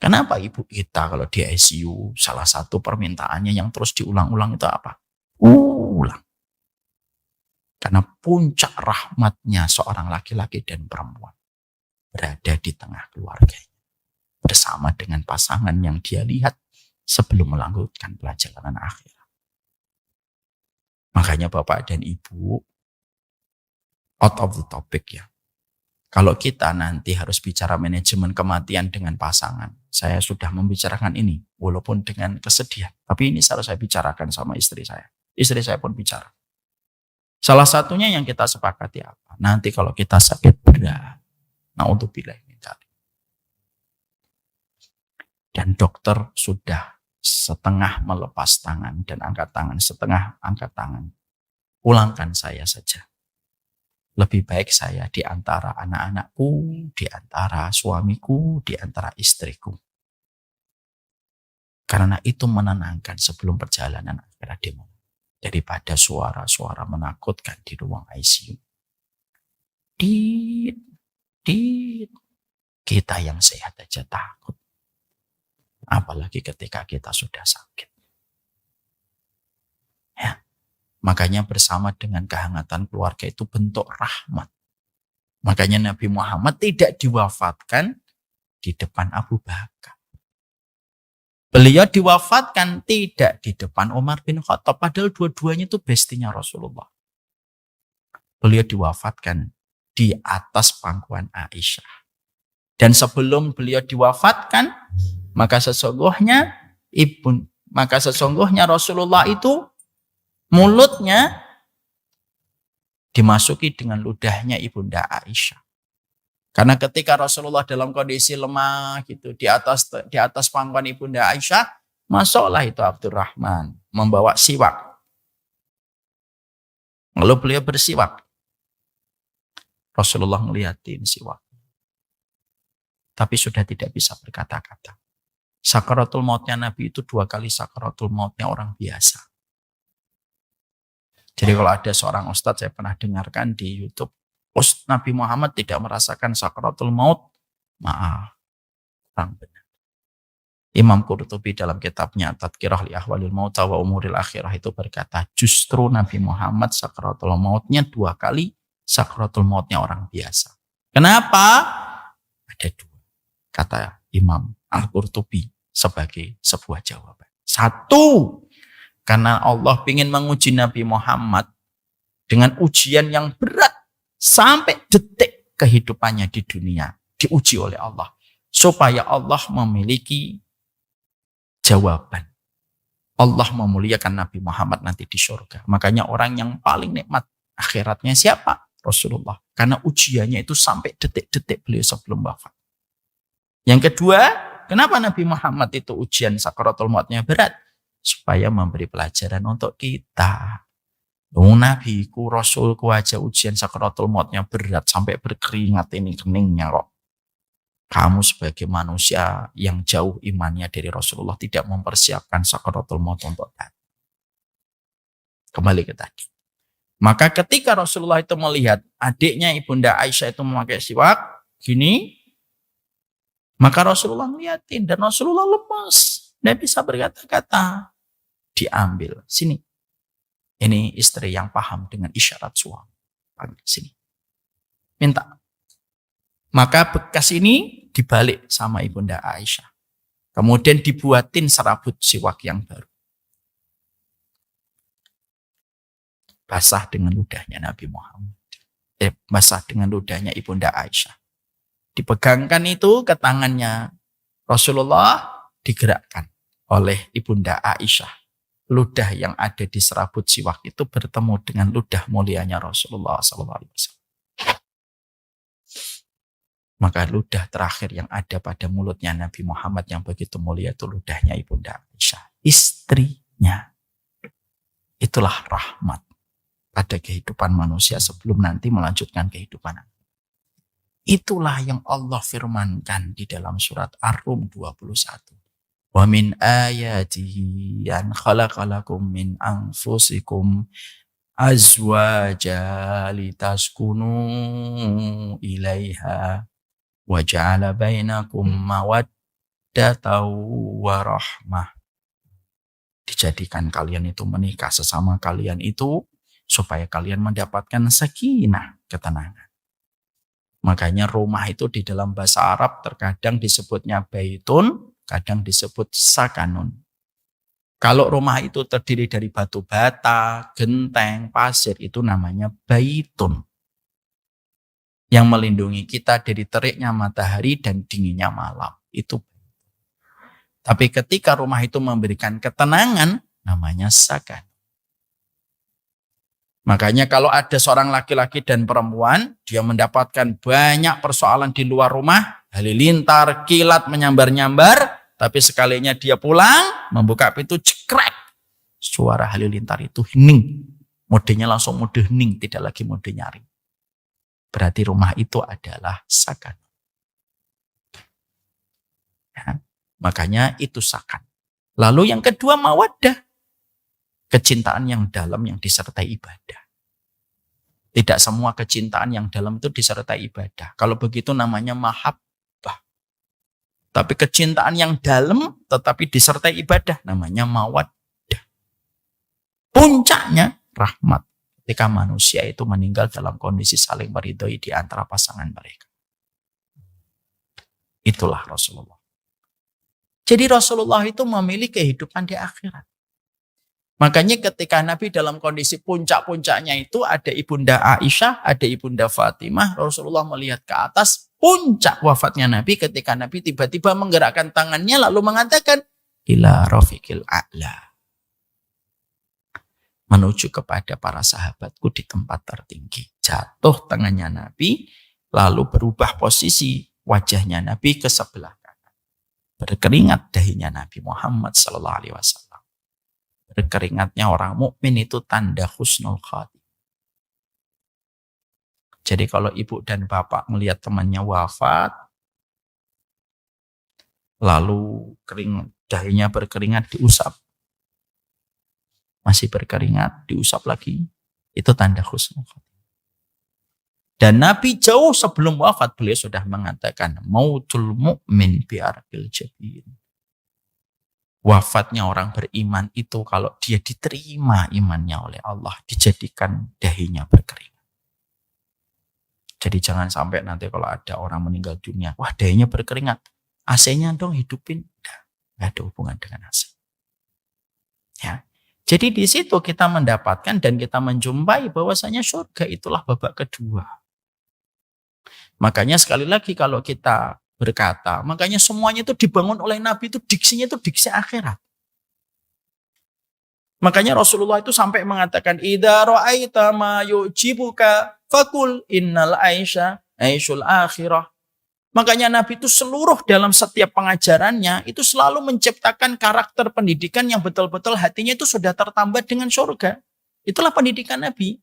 Kenapa ibu kita kalau di ICU, salah satu permintaannya yang terus diulang-ulang itu apa? Pulang. Karena puncak rahmatnya seorang laki-laki dan perempuan berada di tengah keluarganya. Bersama dengan pasangan yang dia lihat sebelum melanjutkan perjalanan akhirat. Makanya Bapak dan Ibu, out of the topic ya. Kalau kita nanti harus bicara manajemen kematian dengan pasangan, saya sudah membicarakan ini, walaupun dengan kesedihan. Tapi ini harus saya bicarakan sama istri saya. Istri saya pun bicara. Salah satunya yang kita sepakati apa? Nanti kalau kita sakit berat, untuk pilih ini tadi. Dan dokter sudah setengah melepas tangan dan angkat tangan, setengah angkat tangan. Pulangkan saya saja. Lebih baik saya di antara anak-anakku, di antara suamiku, di antara istriku. Karena itu menenangkan sebelum perjalanan akhirat dimulai. Daripada suara-suara menakutkan di ruang ICU. Kita yang sehat aja takut. Apalagi ketika kita sudah sakit. Ya. Makanya bersama dengan kehangatan keluarga itu bentuk rahmat. Makanya Nabi Muhammad tidak diwafatkan di depan Abu Bakar. Beliau diwafatkan tidak di depan Umar bin Khattab. Padahal dua-duanya itu bestinya Rasulullah. Beliau diwafatkan di atas pangkuan Aisyah. Dan sebelum beliau diwafatkan, maka sesungguhnya Rasulullah itu mulutnya dimasuki dengan ludahnya ibunda Aisyah. Karena ketika Rasulullah dalam kondisi lemah gitu di atas pangkuan ibunda Aisyah, masuklah itu Abdurrahman membawa siwak. Lalu beliau bersiwak. Rasulullah ngeliatin siwak. Tapi sudah tidak bisa berkata-kata. Sakaratul mautnya Nabi itu 2 kali sakaratul mautnya orang biasa. Jadi kalau ada seorang ustadz, saya pernah dengarkan di YouTube, Nabi Muhammad tidak merasakan sakaratul maut. Maaf, kurang benar. Imam Qurtubi dalam kitabnya Tadkirah li Ahwalil Maut wa Umuril Akhirah itu berkata, justru Nabi Muhammad sakaratul mautnya 2 kali sakaratul mautnya orang biasa. Kenapa? Ada 2. Kata Imam Al-Qurtubi sebagai sebuah jawaban. 1, karena Allah ingin menguji Nabi Muhammad dengan ujian yang berat sampai detik kehidupannya di dunia. Diuji oleh Allah. Supaya Allah memiliki jawaban. Allah memuliakan Nabi Muhammad nanti di surga. Makanya orang yang paling nikmat akhiratnya siapa? Rasulullah. Karena ujiannya itu sampai detik-detik beliau sebelum wafat. Yang kedua, kenapa Nabi Muhammad itu ujian sakaratul mautnya berat? Supaya memberi pelajaran untuk kita. Nabiku, Rasulku aja ujian sakaratul mautnya berat sampai berkeringat ini keningnya kok. Kamu sebagai manusia yang jauh imannya dari Rasulullah tidak mempersiapkan sakaratul maut untuk tadi. Kembali ke tadi. Maka ketika Rasulullah itu melihat adiknya ibunda Aisyah itu memakai siwak gini, maka Rasulullah ngeliatin dan Rasulullah lemas. Dia bisa berkata-kata. Diambil. Sini. Ini istri yang paham dengan isyarat suami. Panggil sini. Minta. Maka bekas ini dibalik sama ibunda Aisyah. Kemudian dibuatin serabut siwak yang baru. Basah dengan ludahnya Nabi Muhammad. Basah dengan ludahnya ibunda Aisyah. Dipegangkan itu ke tangannya Rasulullah digerakkan oleh Ibunda Aisyah. Ludah yang ada di serabut siwak itu bertemu dengan ludah mulianya Rasulullah SAW. Maka ludah terakhir yang ada pada mulutnya Nabi Muhammad yang begitu mulia itu ludahnya Ibunda Aisyah, istrinya. Itulah rahmat pada kehidupan manusia sebelum nanti melanjutkan kehidupan. Itulah yang Allah firmankan di dalam surat Ar-Rum 21. Wa min ayatihi an khalaqalakum min anfusikum azwaja litaskunu ilaiha wa ja'ala bainakum mawaddatan wa rahmah. Dijadikan kalian itu menikah sesama kalian itu supaya kalian mendapatkan sakinah, ketenangan. Makanya rumah itu di dalam bahasa Arab terkadang disebutnya baitun, kadang disebut sakanun. Kalau rumah itu terdiri dari batu bata, genteng, pasir, itu namanya baitun. Yang melindungi kita dari teriknya matahari dan dinginnya malam. Itu. Tapi ketika rumah itu memberikan ketenangan, namanya sakan. Makanya kalau ada seorang laki-laki dan perempuan, dia mendapatkan banyak persoalan di luar rumah, halilintar, kilat, menyambar-nyambar, tapi sekalinya dia pulang, membuka pintu, cekrek. Suara halilintar itu hening. Modenya langsung mode hening, tidak lagi mode nyaring. Berarti rumah itu adalah sakan. Ya, makanya itu sakan. Lalu yang kedua mawaddah. Kecintaan yang dalam yang disertai ibadah. Tidak semua kecintaan yang dalam itu disertai ibadah. Kalau begitu namanya mahabbah. Tapi kecintaan yang dalam tetapi disertai ibadah namanya mawaddah. Puncaknya rahmat. Ketika manusia itu meninggal dalam kondisi saling meridhoi di antara pasangan mereka. Itulah Rasulullah. Jadi Rasulullah itu memilih kehidupan di akhirat. Makanya ketika Nabi dalam kondisi puncak-puncaknya itu ada Ibunda Aisyah, ada Ibunda Fatimah, Rasulullah melihat ke atas puncak wafatnya Nabi ketika Nabi tiba-tiba menggerakkan tangannya lalu mengatakan ila rafiqil a'la. Menuju kepada para sahabatku di tempat tertinggi. Jatuh tangannya Nabi, lalu berubah posisi wajahnya Nabi ke sebelah kanan. Berkeringat dahinya Nabi Muhammad SAW. Berkeringatnya orang mukmin itu tanda husnul khatimah. Jadi kalau ibu dan bapak melihat temannya wafat, lalu dahinya berkeringat diusap. Masih berkeringat, diusap lagi. Itu tanda husnul khatimah. Dan Nabi jauh sebelum wafat, beliau sudah mengatakan, mautul mu'min bi'arqil jabin. Wafatnya orang beriman itu kalau dia diterima imannya oleh Allah, dijadikan dahinya berkeringat. Jadi jangan sampai nanti kalau ada orang meninggal dunia, wah dahinya berkeringat, AC-nya dong hidupin. Nggak ada hubungan dengan AC. Ya. Jadi di situ kita mendapatkan dan kita menjumpai bahwasanya surga itulah babak kedua. Makanya sekali lagi kalau kita berkata, makanya semuanya itu dibangun oleh Nabi itu diksinya itu diksi akhirat. Makanya Rasulullah itu sampai mengatakan, idza ra'aita ma yu'jibuka faqul innal aisha aisyul akhirah. Makanya Nabi itu seluruh dalam setiap pengajarannya itu selalu menciptakan karakter pendidikan yang betul-betul hatinya itu sudah tertambat dengan surga. Itulah pendidikan Nabi.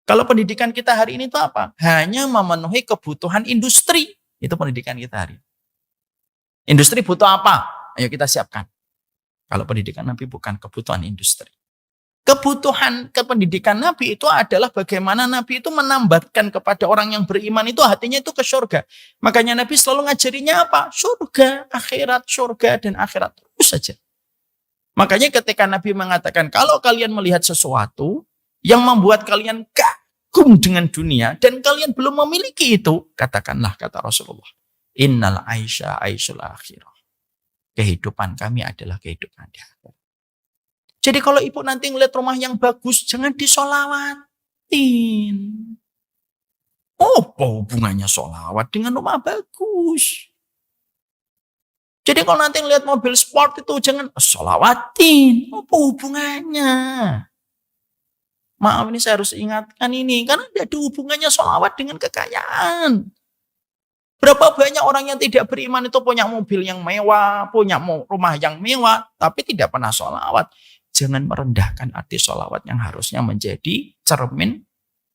Kalau pendidikan kita hari ini itu apa? Hanya memenuhi kebutuhan industri. Itu pendidikan kita hari ini. Industri butuh apa? Ayo kita siapkan. Kalau pendidikan Nabi bukan kebutuhan industri. Kebutuhan kependidikan Nabi itu adalah bagaimana Nabi itu menambatkan kepada orang yang beriman itu hatinya itu ke surga. Makanya Nabi selalu ngajarinya apa? Surga, dan akhirat. Terus saja. Makanya ketika Nabi mengatakan, kalau kalian melihat sesuatu yang membuat kalian kagum dengan dunia dan kalian belum memiliki itu, katakanlah, kata Rasulullah, innal aisha aisyul akhirah. Kehidupan kami adalah kehidupan di akhirat. Jadi kalau ibu nanti ngeliat rumah yang bagus, jangan disolawatin. Oh, apa hubungannya solawat dengan rumah bagus? Jadi kalau nanti lihat mobil sport itu jangan sholawatin. Apa hubungannya? Maaf ini saya harus ingatkan ini. Karena tidak ada hubungannya sholawat dengan kekayaan. Berapa banyak orang yang tidak beriman itu punya mobil yang mewah, punya rumah yang mewah, tapi tidak pernah sholawat. Jangan merendahkan arti sholawat yang harusnya menjadi cermin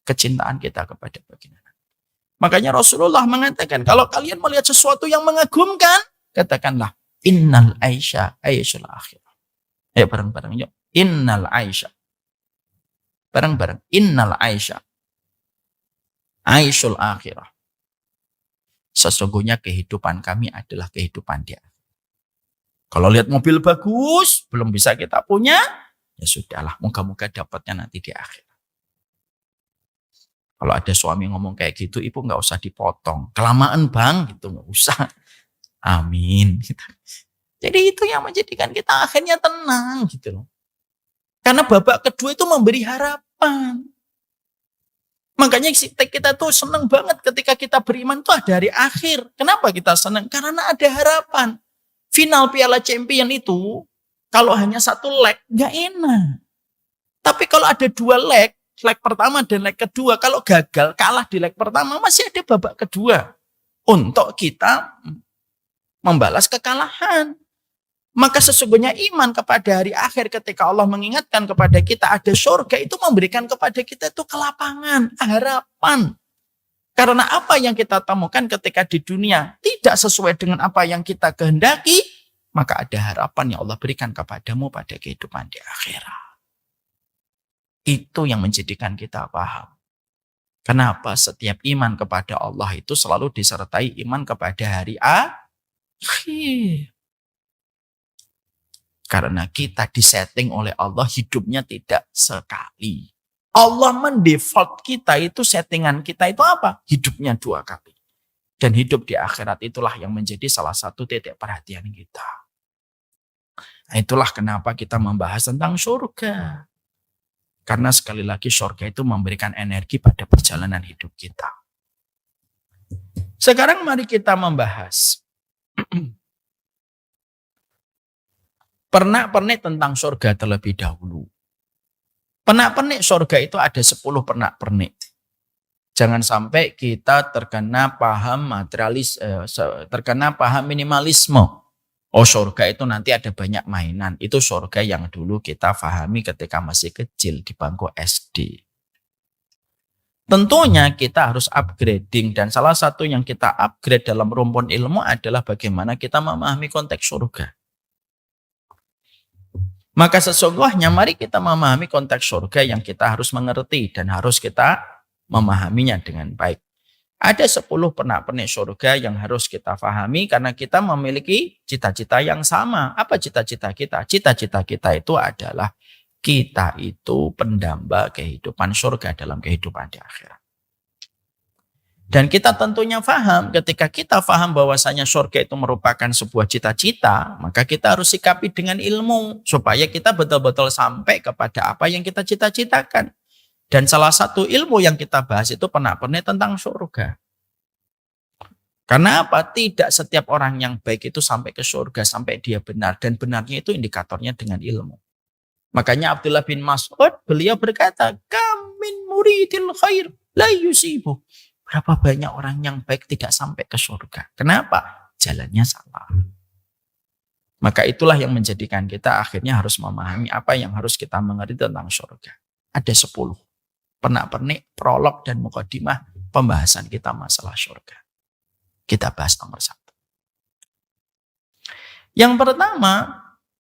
kecintaan kita kepada baginda. Makanya Rasulullah mengatakan, kalau kalian melihat sesuatu yang mengagumkan, katakanlah, innal aisha aisyul akhirah. Ayo bareng-bareng yuk. Innal aisha. Bareng-bareng. Innal aisha aisyul akhirah. Sesungguhnya kehidupan kami adalah kehidupan dia. Kalau lihat mobil bagus, belum bisa kita punya, ya sudahlah, moga-moga dapatnya nanti di akhir. Kalau ada suami ngomong kayak gitu, ibu nggak usah dipotong. Kelamaan bang, gitu nggak usah. Amin. Gitu. Jadi itu yang menjadikan kita akhirnya tenang, gitu loh. Karena babak kedua itu memberi harapan. Makanya kita tuh senang banget ketika kita beriman tuh ada hari akhir. Kenapa kita senang? Karena ada harapan. Final Piala Champion itu, kalau hanya satu leg, nggak enak. Tapi kalau ada dua leg pertama dan leg kedua, kalau gagal, kalah di leg pertama, masih ada babak kedua. Untuk kita membalas kekalahan. Maka sesungguhnya iman kepada hari akhir ketika Allah mengingatkan kepada kita ada surga itu memberikan kepada kita itu kelapangan, harapan. Karena apa yang kita temukan ketika di dunia tidak sesuai dengan apa yang kita kehendaki, maka ada harapan yang Allah berikan kepadamu pada kehidupan di akhirat. Itu yang menjadikan kita paham. Kenapa setiap iman kepada Allah itu selalu disertai iman kepada hari akhir. Karena kita disetting oleh Allah hidupnya tidak sekali. Allah mendefault kita itu settingan kita itu apa? Hidupnya 2 kali. Dan hidup di akhirat itulah yang menjadi salah satu titik perhatian kita. Nah, itulah kenapa kita membahas tentang surga. Karena sekali lagi surga itu memberikan energi pada perjalanan hidup kita. Sekarang mari kita membahas pernak-pernik tentang surga terlebih dahulu. Pernak-pernik surga itu ada 10 pernak-pernik. Jangan sampai kita terkena paham minimalisme. Oh, surga itu nanti ada banyak mainan. Itu surga yang dulu kita pahami ketika masih kecil di bangku SD. Tentunya kita harus upgrading dan salah satu yang kita upgrade dalam rumpun ilmu adalah bagaimana kita memahami konteks surga. Maka sesungguhnya mari kita memahami konteks surga yang kita harus mengerti dan harus kita memahaminya dengan baik. Ada 10 pernak-pernik surga yang harus kita pahami karena kita memiliki cita-cita yang sama. Apa cita-cita kita? Cita-cita kita itu adalah kita itu pendamba kehidupan surga dalam kehidupan di akhirat. Dan kita tentunya paham, ketika kita paham bahwasanya surga itu merupakan sebuah cita-cita, maka kita harus sikapi dengan ilmu, supaya kita betul-betul sampai kepada apa yang kita cita-citakan. Dan salah satu ilmu yang kita bahas itu pernak-pernik tentang surga. Karena apa? Tidak setiap orang yang baik itu sampai ke surga, sampai dia benar. Dan benarnya itu indikatornya dengan ilmu. Makanya Abdullah bin Mas'ud, beliau berkata, "Kam min muridil khair la yusibuh." Berapa banyak orang yang baik tidak sampai ke surga. Kenapa? Jalannya salah. Maka itulah yang menjadikan kita akhirnya harus memahami apa yang harus kita mengerti tentang surga. Ada 10. Pernak-pernik, prolog, dan mukadimah pembahasan kita masalah surga. Kita bahas nomor 1. Yang pertama,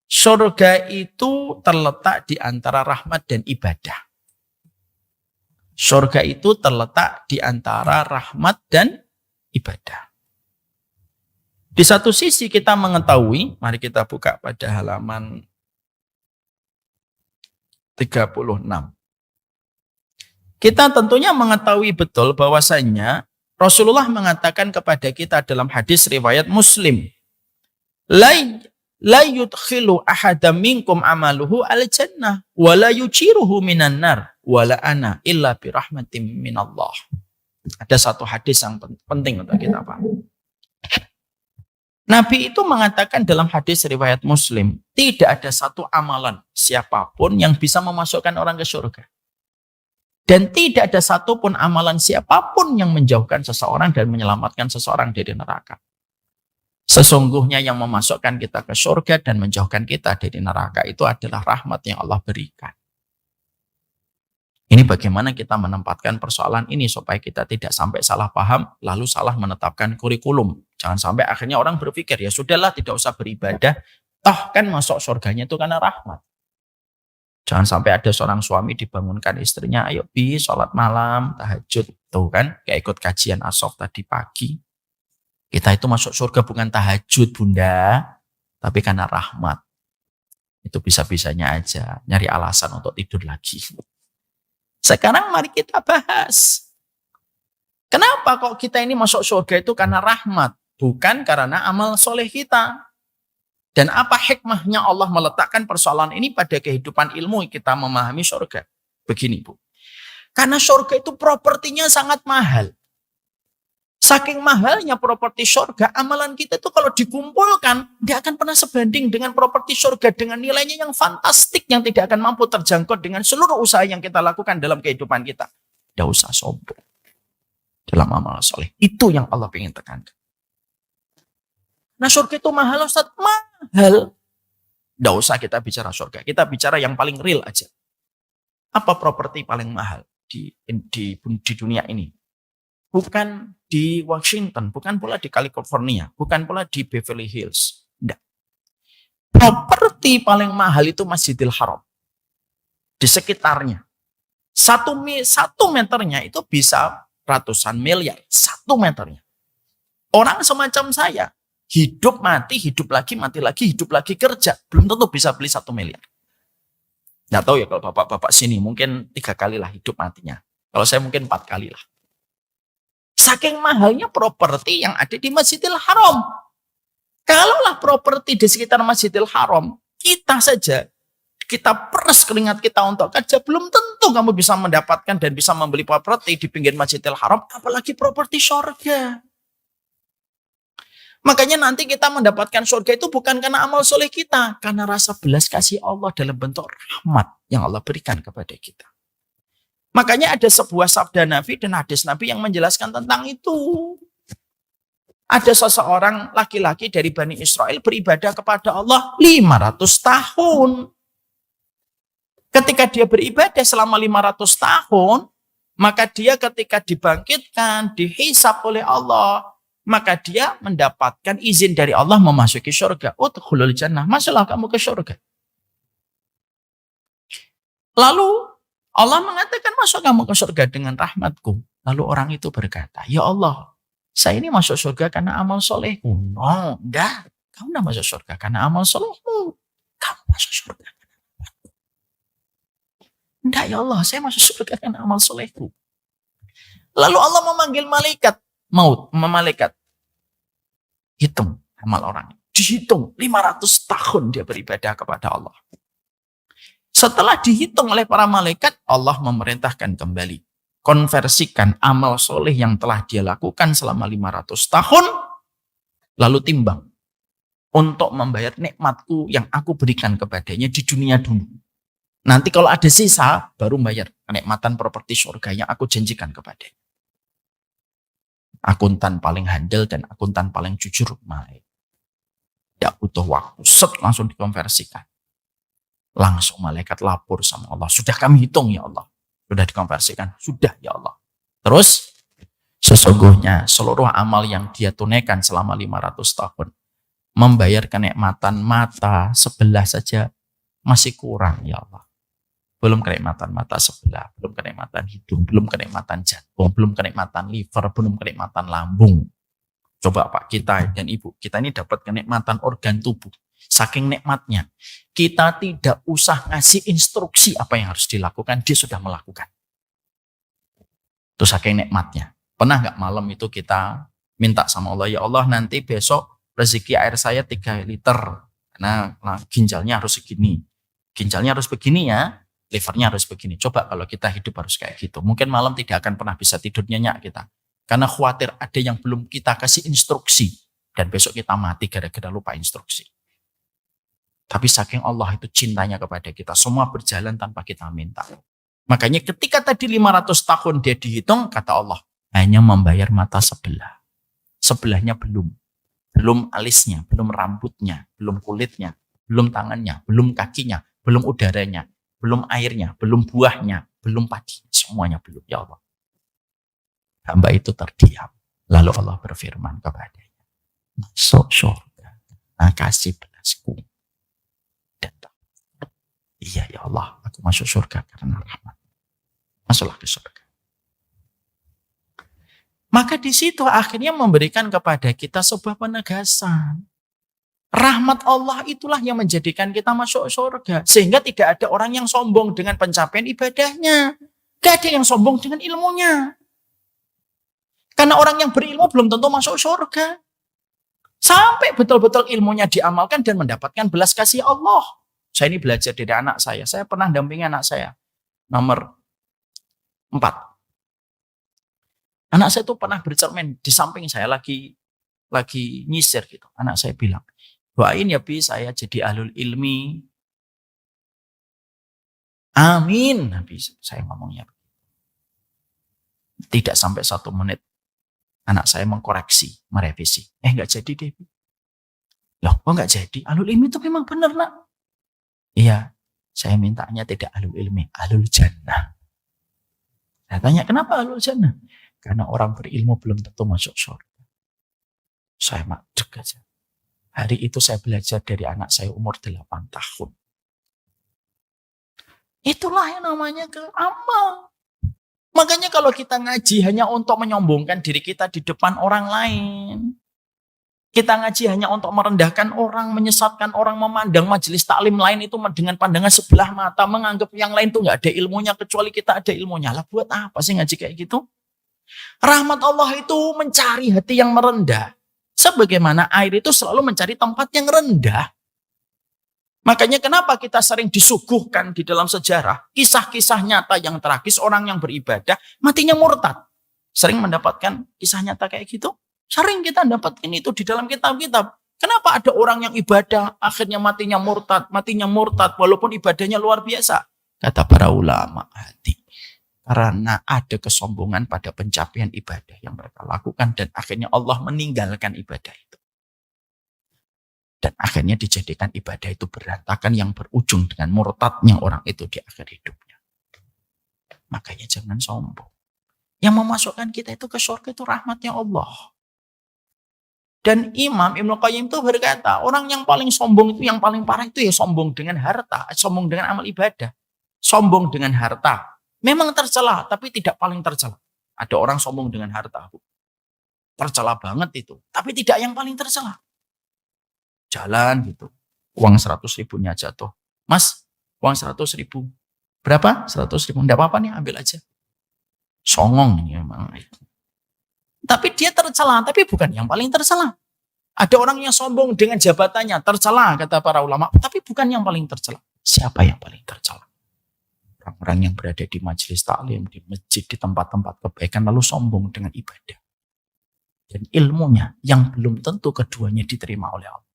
surga itu terletak di antara rahmat dan ibadah. Surga itu terletak di antara rahmat dan ibadah. Di satu sisi kita mengetahui, mari kita buka pada halaman 36. Kita tentunya mengetahui betul bahwasanya Rasulullah mengatakan kepada kita dalam hadis riwayat Muslim, La yudkhilu ahadam minkum amaluhu al-jannah wa la yujiruhu minan nar wa la ana illa bi rahmatin minallah. Ada satu hadis yang penting untuk kita paham. Nabi itu mengatakan dalam hadis riwayat Muslim, tidak ada satu amalan siapapun yang bisa memasukkan orang ke surga. Dan tidak ada satupun amalan siapapun yang menjauhkan seseorang dan menyelamatkan seseorang dari neraka. Sesungguhnya yang memasukkan kita ke surga dan menjauhkan kita dari neraka itu adalah rahmat yang Allah berikan. Ini bagaimana kita menempatkan persoalan ini supaya kita tidak sampai salah paham lalu salah menetapkan kurikulum. Jangan sampai akhirnya orang berpikir ya sudahlah tidak usah beribadah, toh kan masuk surganya itu karena rahmat. Jangan sampai ada seorang suami dibangunkan istrinya, ayo bi sholat malam, tahajud, tuh kan kayak ikut kajian asof tadi pagi. Kita itu masuk surga bukan tahajud bunda, tapi karena rahmat. Itu bisa-bisanya aja nyari alasan untuk tidur lagi. Sekarang mari kita bahas. Kenapa kok kita ini masuk surga itu karena rahmat, bukan karena amal soleh kita. Dan apa hikmahnya Allah meletakkan persoalan ini pada kehidupan ilmu kita memahami surga? Begini Bu, karena surga itu propertinya sangat mahal. Saking mahalnya properti surga, amalan kita itu kalau dikumpulkan, dia akan pernah sebanding dengan properti surga dengan nilainya yang fantastik, yang tidak akan mampu terjangkau dengan seluruh usaha yang kita lakukan dalam kehidupan kita. Tidak usah sombong dalam amal soleh. Itu yang Allah ingin tekankan. Nah surga itu mahal Ustaz, mahal. Tidak usah kita bicara surga, kita bicara yang paling real aja. Apa properti paling mahal di dunia ini? Bukan di Washington, bukan pula di California, bukan pula di Beverly Hills. Tidak. Properti paling mahal itu Masjidil Haram. Di sekitarnya. Satu meternya itu bisa ratusan miliar. 1 meternya. Orang semacam saya, hidup mati, hidup lagi, mati lagi, hidup lagi kerja. Belum tentu bisa beli 1 miliar. Nggak tahu ya kalau bapak-bapak sini, mungkin 3 kali lah hidup matinya. Kalau saya mungkin 4 kali lah. Saking mahalnya properti yang ada di Masjidil Haram. Kalaulah properti di sekitar Masjidil Haram, kita saja, kita peres keringat kita untuk kerja, belum tentu kamu bisa mendapatkan dan bisa membeli properti di pinggir Masjidil Haram, apalagi properti surga. Makanya nanti kita mendapatkan surga itu bukan karena amal soleh kita, karena rasa belas kasih Allah dalam bentuk rahmat yang Allah berikan kepada kita. Makanya ada sebuah sabda Nabi dan hadis Nabi yang menjelaskan tentang itu. Ada seseorang laki-laki dari Bani Israel beribadah kepada Allah 500 tahun. Ketika dia beribadah selama 500 tahun, maka dia ketika dibangkitkan, dihisab oleh Allah, maka dia mendapatkan izin dari Allah memasuki surga. Udkhulul jannah, masuklah kamu ke surga. Lalu Allah mengatakan masuk kamu ke surga dengan rahmatku. Lalu orang itu berkata, ya Allah, saya ini masuk surga karena amal solehku. No, enggak. Kamu enggak masuk surga karena amal solehmu. Kamu masuk surga karena rahmatku. Enggak ya Allah, saya masuk surga karena amal solehku. Lalu Allah memanggil malaikat maut, malaikat. Hitung amal orang. Dihitung 500 tahun dia beribadah kepada Allah. Setelah dihitung oleh para malaikat, Allah memerintahkan kembali. Konversikan amal soleh yang telah dia lakukan selama 500 tahun, lalu timbang. Untuk membayar nikmatku yang aku berikan kepadanya di dunia dulu. Nanti kalau ada sisa, baru bayar kenikmatan properti surga yang aku janjikan kepadanya. Akuntan paling handal dan akuntan paling jujur, tidak butuh waktu, langsung dikonversikan. Langsung malaikat lapor sama Allah. Sudah kami hitung ya Allah. Sudah dikonversikan. Sudah ya Allah. Terus sesungguhnya seluruh amal yang dia tunaikan selama 500 tahun. Membayar kenikmatan mata sebelah saja masih kurang ya Allah. Belum kenikmatan mata sebelah. Belum kenikmatan hidung. Belum kenikmatan jantung. Belum kenikmatan liver. Belum kenikmatan lambung. Coba Pak, kita dan Ibu. Kita ini dapat kenikmatan organ tubuh. Saking nikmatnya, kita tidak usah ngasih instruksi apa yang harus dilakukan, dia sudah melakukan. Itu saking nikmatnya. Pernah nggak malam itu kita minta sama Allah, ya Allah nanti besok rezeki air saya 3 liter. Karena ginjalnya harus segini. Ginjalnya harus begini ya, livernya harus begini. Coba kalau kita hidup harus kayak gitu. Mungkin malam tidak akan pernah bisa tidur nyenyak kita. Karena khawatir ada yang belum kita kasih instruksi. Dan besok kita mati gara-gara lupa instruksi. Tapi saking Allah itu cintanya kepada kita, semua berjalan tanpa kita minta. Makanya ketika tadi 500 tahun dia dihitung, kata Allah, hanya membayar mata sebelah. Sebelahnya belum. Belum alisnya, belum rambutnya, belum kulitnya, belum tangannya, belum kakinya, belum udaranya, belum airnya, belum buahnya, belum padi. Semuanya belum, ya Allah. Hamba itu terdiam. Lalu Allah berfirman kepadanya, masuk surga, kasih belasku. Iya ya Allah, aku masuk surga karena rahmat. Masuklah ke surga. Maka di situ akhirnya memberikan kepada kita sebuah penegasan. Rahmat Allah itulah yang menjadikan kita masuk surga. Sehingga tidak ada orang yang sombong dengan pencapaian ibadahnya. Tidak ada yang sombong dengan ilmunya. Karena orang yang berilmu belum tentu masuk surga. Sampai betul-betul ilmunya diamalkan dan mendapatkan belas kasih Allah. Saya ini belajar dari anak saya. Saya pernah dampingi anak saya. Nomor 4. Anak saya itu pernah bercermin di samping saya lagi nyisir gitu. Anak saya bilang, doain ya Bi saya jadi ahlul ilmi. Amin. Nabi saya ngomongnya. Tidak sampai 1 menit. Anak saya mengkoreksi, merevisi. Enggak jadi deh. Loh, kok enggak jadi? Ahlul ilmi itu memang benar nak. Iya, saya mintanya tidak ahlul ilmi, ahlul jannah. Saya tanya, kenapa ahlul jannah? Karena orang berilmu belum tentu masuk surga. Saya madeg aja. Hari itu saya belajar dari anak saya umur 8 tahun. Itulah yang namanya amal. Makanya kalau kita ngaji hanya untuk menyombongkan diri kita di depan orang lain. Kita ngaji hanya untuk merendahkan orang, menyesatkan orang, memandang majelis taklim lain itu dengan pandangan sebelah mata, menganggap yang lain itu nggak ada ilmunya kecuali kita ada ilmunya. Lah buat apa sih ngaji kayak gitu? Rahmat Allah itu mencari hati yang merendah. Sebagaimana air itu selalu mencari tempat yang rendah. Makanya kenapa kita sering disuguhkan di dalam sejarah kisah-kisah nyata yang tragis orang yang beribadah matinya murtad. Sering mendapatkan kisah nyata kayak gitu. Sering kita dapatkan itu di dalam kitab-kitab. Kenapa ada orang yang ibadah akhirnya matinya murtad walaupun ibadahnya luar biasa? Kata para ulama hati. Karena ada kesombongan pada pencapaian ibadah yang mereka lakukan dan akhirnya Allah meninggalkan ibadah itu. Dan akhirnya dijadikan ibadah itu berantakan yang berujung dengan murtadnya orang itu di akhir hidupnya. Makanya jangan sombong. Yang memasukkan kita itu ke surga itu rahmatnya Allah. Dan Imam Ibnu Qayyim itu berkata, orang yang paling sombong itu, yang paling parah itu ya sombong dengan harta, sombong dengan amal ibadah. Sombong dengan harta. Memang tercela, tapi tidak paling tercela. Ada orang sombong dengan harta, Bu. Tercela banget itu, tapi tidak yang paling tercela. Jalan gitu, uang 100 ribunya jatuh. Mas, uang 100 ribu. Berapa? 100 ribu. Enggak apa-apa nih, ambil aja. Songong ini memang. Tapi dia tercela, tapi bukan yang paling tercela. Ada orang yang sombong dengan jabatannya, tercela kata para ulama, tapi bukan yang paling tercela. Siapa yang paling tercela? Orang-orang yang berada di majelis taklim, di masjid, di tempat-tempat kebaikan, lalu sombong dengan ibadah. Dan ilmunya yang belum tentu keduanya diterima oleh Allah.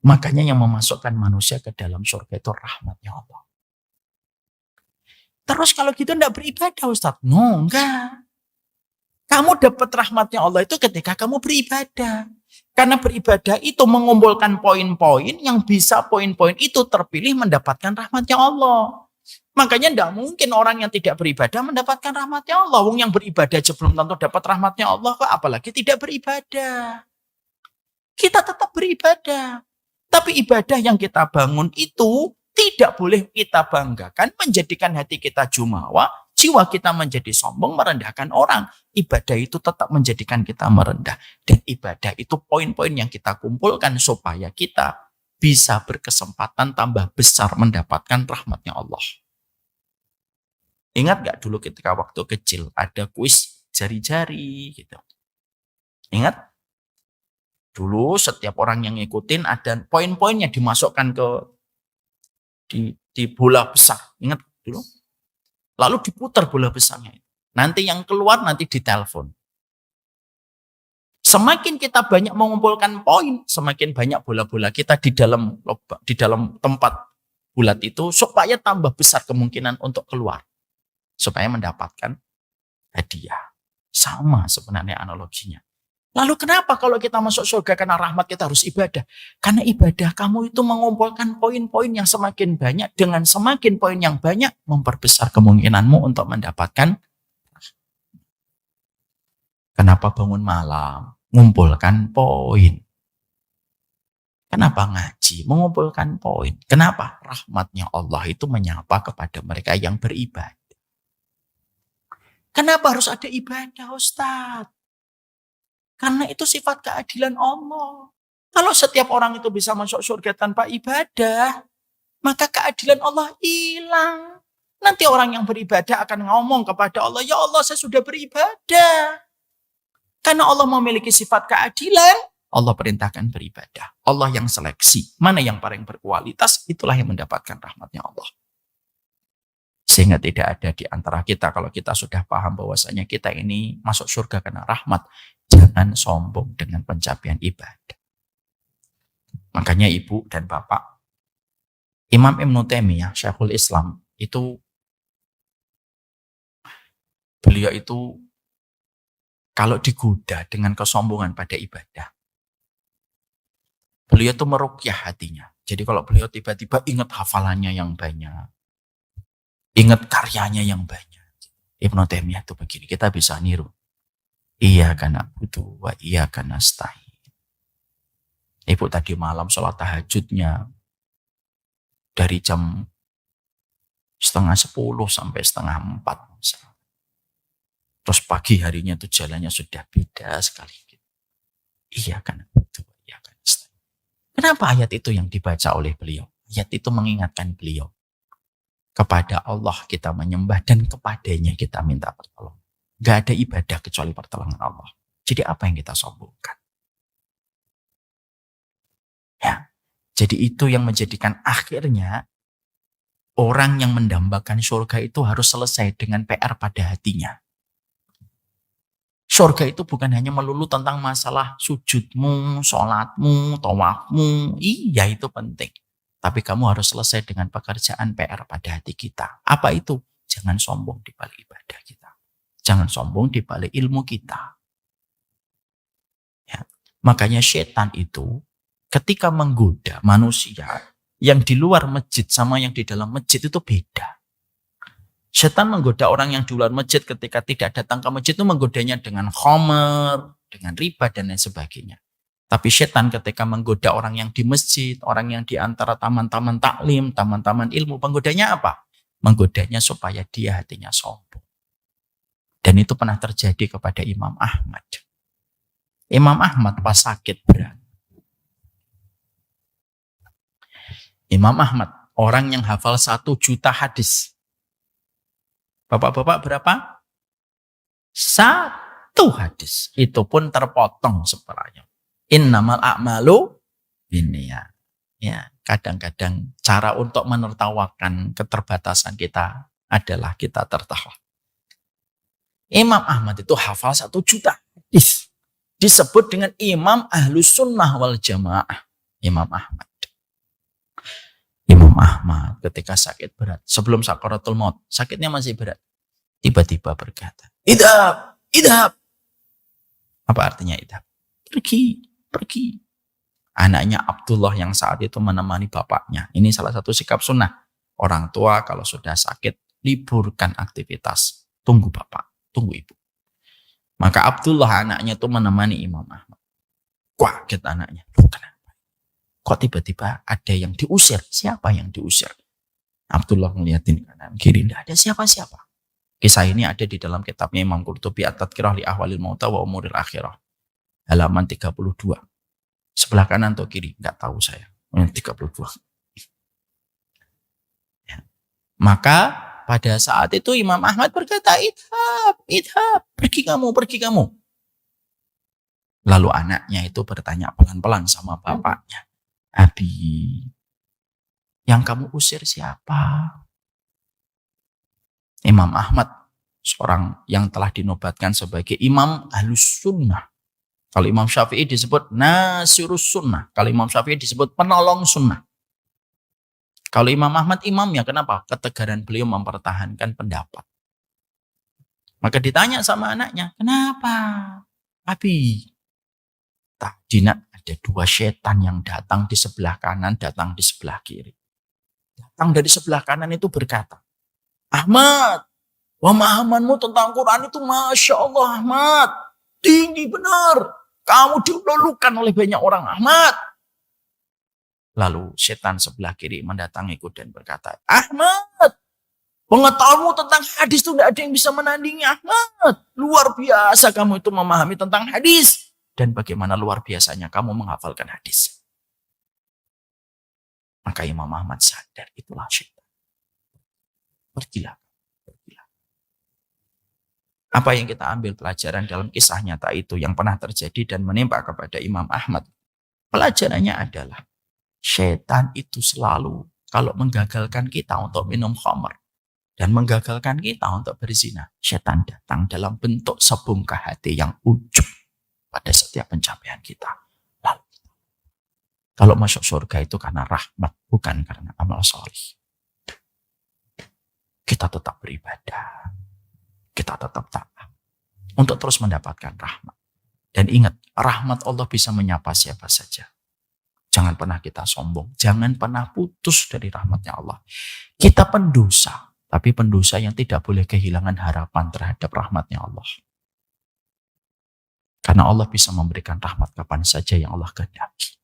Makanya yang memasukkan manusia ke dalam surga itu rahmatnya Allah. Terus kalau gitu enggak beribadah Ustaz? No, enggak. Kamu dapat rahmatnya Allah itu ketika kamu beribadah. Karena beribadah itu mengumpulkan poin-poin yang bisa poin-poin itu terpilih mendapatkan rahmatnya Allah. Makanya tidak mungkin orang yang tidak beribadah mendapatkan rahmatnya Allah. Wong yang beribadah aja belum tentu dapat rahmatnya Allah, apalagi tidak beribadah. Kita tetap beribadah. Tapi ibadah yang kita bangun itu tidak boleh kita banggakan, menjadikan hati kita jumawa, jiwa kita menjadi sombong, merendahkan orang. Ibadah itu tetap menjadikan kita merendah. Dan ibadah itu poin-poin yang kita kumpulkan supaya kita bisa berkesempatan tambah besar mendapatkan rahmatnya Allah. Ingat gak dulu ketika waktu kecil ada kuis jari-jari gitu. Ingat? Dulu setiap orang yang ngikutin ada poin-poinnya dimasukkan ke di bola besar. Ingat dulu? Lalu diputar bola besarnya. Nanti yang keluar nanti ditelepon. Semakin kita banyak mengumpulkan poin, semakin banyak bola-bola kita di dalam tempat bulat itu supaya tambah besar kemungkinan untuk keluar. Supaya mendapatkan hadiah. Sama sebenarnya analoginya. Lalu kenapa kalau kita masuk surga karena rahmat kita harus ibadah? Karena ibadah kamu itu mengumpulkan poin-poin yang semakin banyak. Dengan semakin poin yang banyak, memperbesar kemungkinanmu untuk mendapatkan. Kenapa bangun malam? Mengumpulkan poin. Kenapa ngaji? Mengumpulkan poin. Kenapa? Rahmatnya Allah itu menyapa kepada mereka yang beribadah. Kenapa harus ada ibadah, Ustadz? Karena itu sifat keadilan Allah. Kalau setiap orang itu bisa masuk surga tanpa ibadah, maka keadilan Allah hilang. Nanti orang yang beribadah akan ngomong kepada Allah, ya Allah saya sudah beribadah. Karena Allah memiliki sifat keadilan, Allah perintahkan beribadah. Allah yang seleksi, mana yang paling berkualitas, itulah yang mendapatkan rahmatnya Allah. Sehingga tidak ada di antara kita, kalau kita sudah paham bahwasanya kita ini masuk surga karena rahmat, jangan sombong dengan pencapaian ibadah. Makanya ibu dan bapak, Imam Ibnu Taimiyah, Syekhul Islam, beliau itu kalau digoda dengan kesombongan pada ibadah, beliau itu meruqyah hatinya. Jadi kalau beliau tiba-tiba ingat hafalannya yang banyak, ingat karyanya yang banyak, Ibnu Taimiyah itu begini, kita bisa niru. Iyyaka na'budu wa iyyaka nasta'in. Ibu tadi malam sholat tahajudnya dari jam 9:30 sampai 3:30. Terus pagi harinya tuh jalannya sudah beda sekali. Iyyaka na'budu wa iyyaka nasta'in. Kenapa ayat itu yang dibaca oleh beliau? Ayat itu mengingatkan beliau. Kepada Allah kita menyembah dan kepadanya kita minta pertolongan. Gak ada ibadah kecuali pertolongan Allah. Jadi apa yang kita sombongkan? Ya, jadi itu yang menjadikan akhirnya orang yang mendambakan surga itu harus selesai dengan PR pada hatinya. Surga itu bukan hanya melulu tentang masalah sujudmu, sholatmu, tawafmu. Iya itu penting. Tapi kamu harus selesai dengan pekerjaan PR pada hati kita. Apa itu? Jangan sombong di balik ibadah kita. Jangan sombong di balik ilmu kita. Ya. Makanya setan itu ketika menggoda manusia yang di luar masjid sama yang di dalam masjid itu beda. Setan menggoda orang yang di luar masjid ketika tidak datang ke masjid itu menggodanya dengan khamr, dengan riba dan lain sebagainya. Tapi setan ketika menggoda orang yang di masjid, orang yang di antara taman-taman taklim, taman-taman ilmu, menggodanya apa? Menggodanya supaya dia hatinya sombong. Dan itu pernah terjadi kepada Imam Ahmad. Imam Ahmad pas sakit berat. Imam Ahmad, orang yang hafal 1 juta hadis. Bapak-bapak berapa? 1 hadis. Itu pun terpotong sebenarnya. Innamal a'malu binniyat. Ya, kadang-kadang cara untuk menertawakan keterbatasan kita adalah kita tertawa. Imam Ahmad itu hafal 1 juta hadis. Disebut dengan Imam Ahlus Sunnah wal Jamaah. Imam Ahmad. Imam Ahmad ketika sakit berat. Sebelum sakaratul maut. Sakitnya masih berat. Tiba-tiba berkata, idhab, idhab. Apa artinya idhab? Pergi. Anaknya Abdullah yang saat itu menemani bapaknya. Ini salah satu sikap sunnah. Orang tua kalau sudah sakit, liburkan aktivitas. Tunggu bapak. Tunggu ibu. Maka Abdullah anaknya itu menemani Imam Ahmad. Kaget anaknya. Loh, kenapa? Kok tiba-tiba ada yang diusir? Siapa yang diusir? Abdullah ngeliatin kanan kiri. Tidak ada siapa-siapa. Kisah ini ada di dalam kitabnya Imam Qurtubi At-Tadhkirah li Ahwalil Mauta wa Umuril Akhirah. Halaman 32. Sebelah kanan atau kiri? Enggak tahu saya. 32. Ya. Maka pada saat itu Imam Ahmad berkata, idhab, pergi kamu. Lalu anaknya itu bertanya pelan-pelan sama bapaknya, Abi, yang kamu usir siapa? Imam Ahmad, seorang yang telah dinobatkan sebagai Imam Ahlus Sunnah, Kalau Imam Syafi'i disebut nasirus sunnah. Kalau Imam Syafi'i disebut penolong sunnah. Kalau Imam Ahmad imamnya, kenapa? Ketegaran beliau mempertahankan pendapat. Maka ditanya sama anaknya, kenapa? Abi, tadi nak ada dua setan yang datang di sebelah kanan, datang di sebelah kiri. Datang dari sebelah kanan itu berkata, Ahmad, pemahamanmu tentang Quran itu Masya Allah Ahmad, tinggi benar. Kamu dilulukan oleh banyak orang Ahmad. Lalu setan sebelah kiri mendatangiku dan berkata, Ahmad, pengetahuanmu tentang hadis itu tidak ada yang bisa menandingi Ahmad. Luar biasa kamu itu memahami tentang hadis. Dan bagaimana luar biasanya kamu menghafalkan hadis. Maka Imam Ahmad sadar, itulah syaitan. Pergilah. Apa yang kita ambil pelajaran dalam kisah nyata itu yang pernah terjadi dan menimpa kepada Imam Ahmad. Pelajarannya adalah, syaitan itu selalu kalau menggagalkan kita untuk minum khamr dan menggagalkan kita untuk berzina, syaitan datang dalam bentuk sebungkah hati yang ujub pada setiap pencapaian kita. Lalu, kalau masuk surga itu karena rahmat, bukan karena amal soleh. Kita tetap beribadah, kita tetap taat untuk terus mendapatkan rahmat. Dan ingat, rahmat Allah bisa menyapa siapa saja. Jangan pernah kita sombong, jangan pernah putus dari rahmatnya Allah. Kita pendosa, tapi pendosa yang tidak boleh kehilangan harapan terhadap rahmatnya Allah. Karena Allah bisa memberikan rahmat kapan saja yang Allah kehendaki.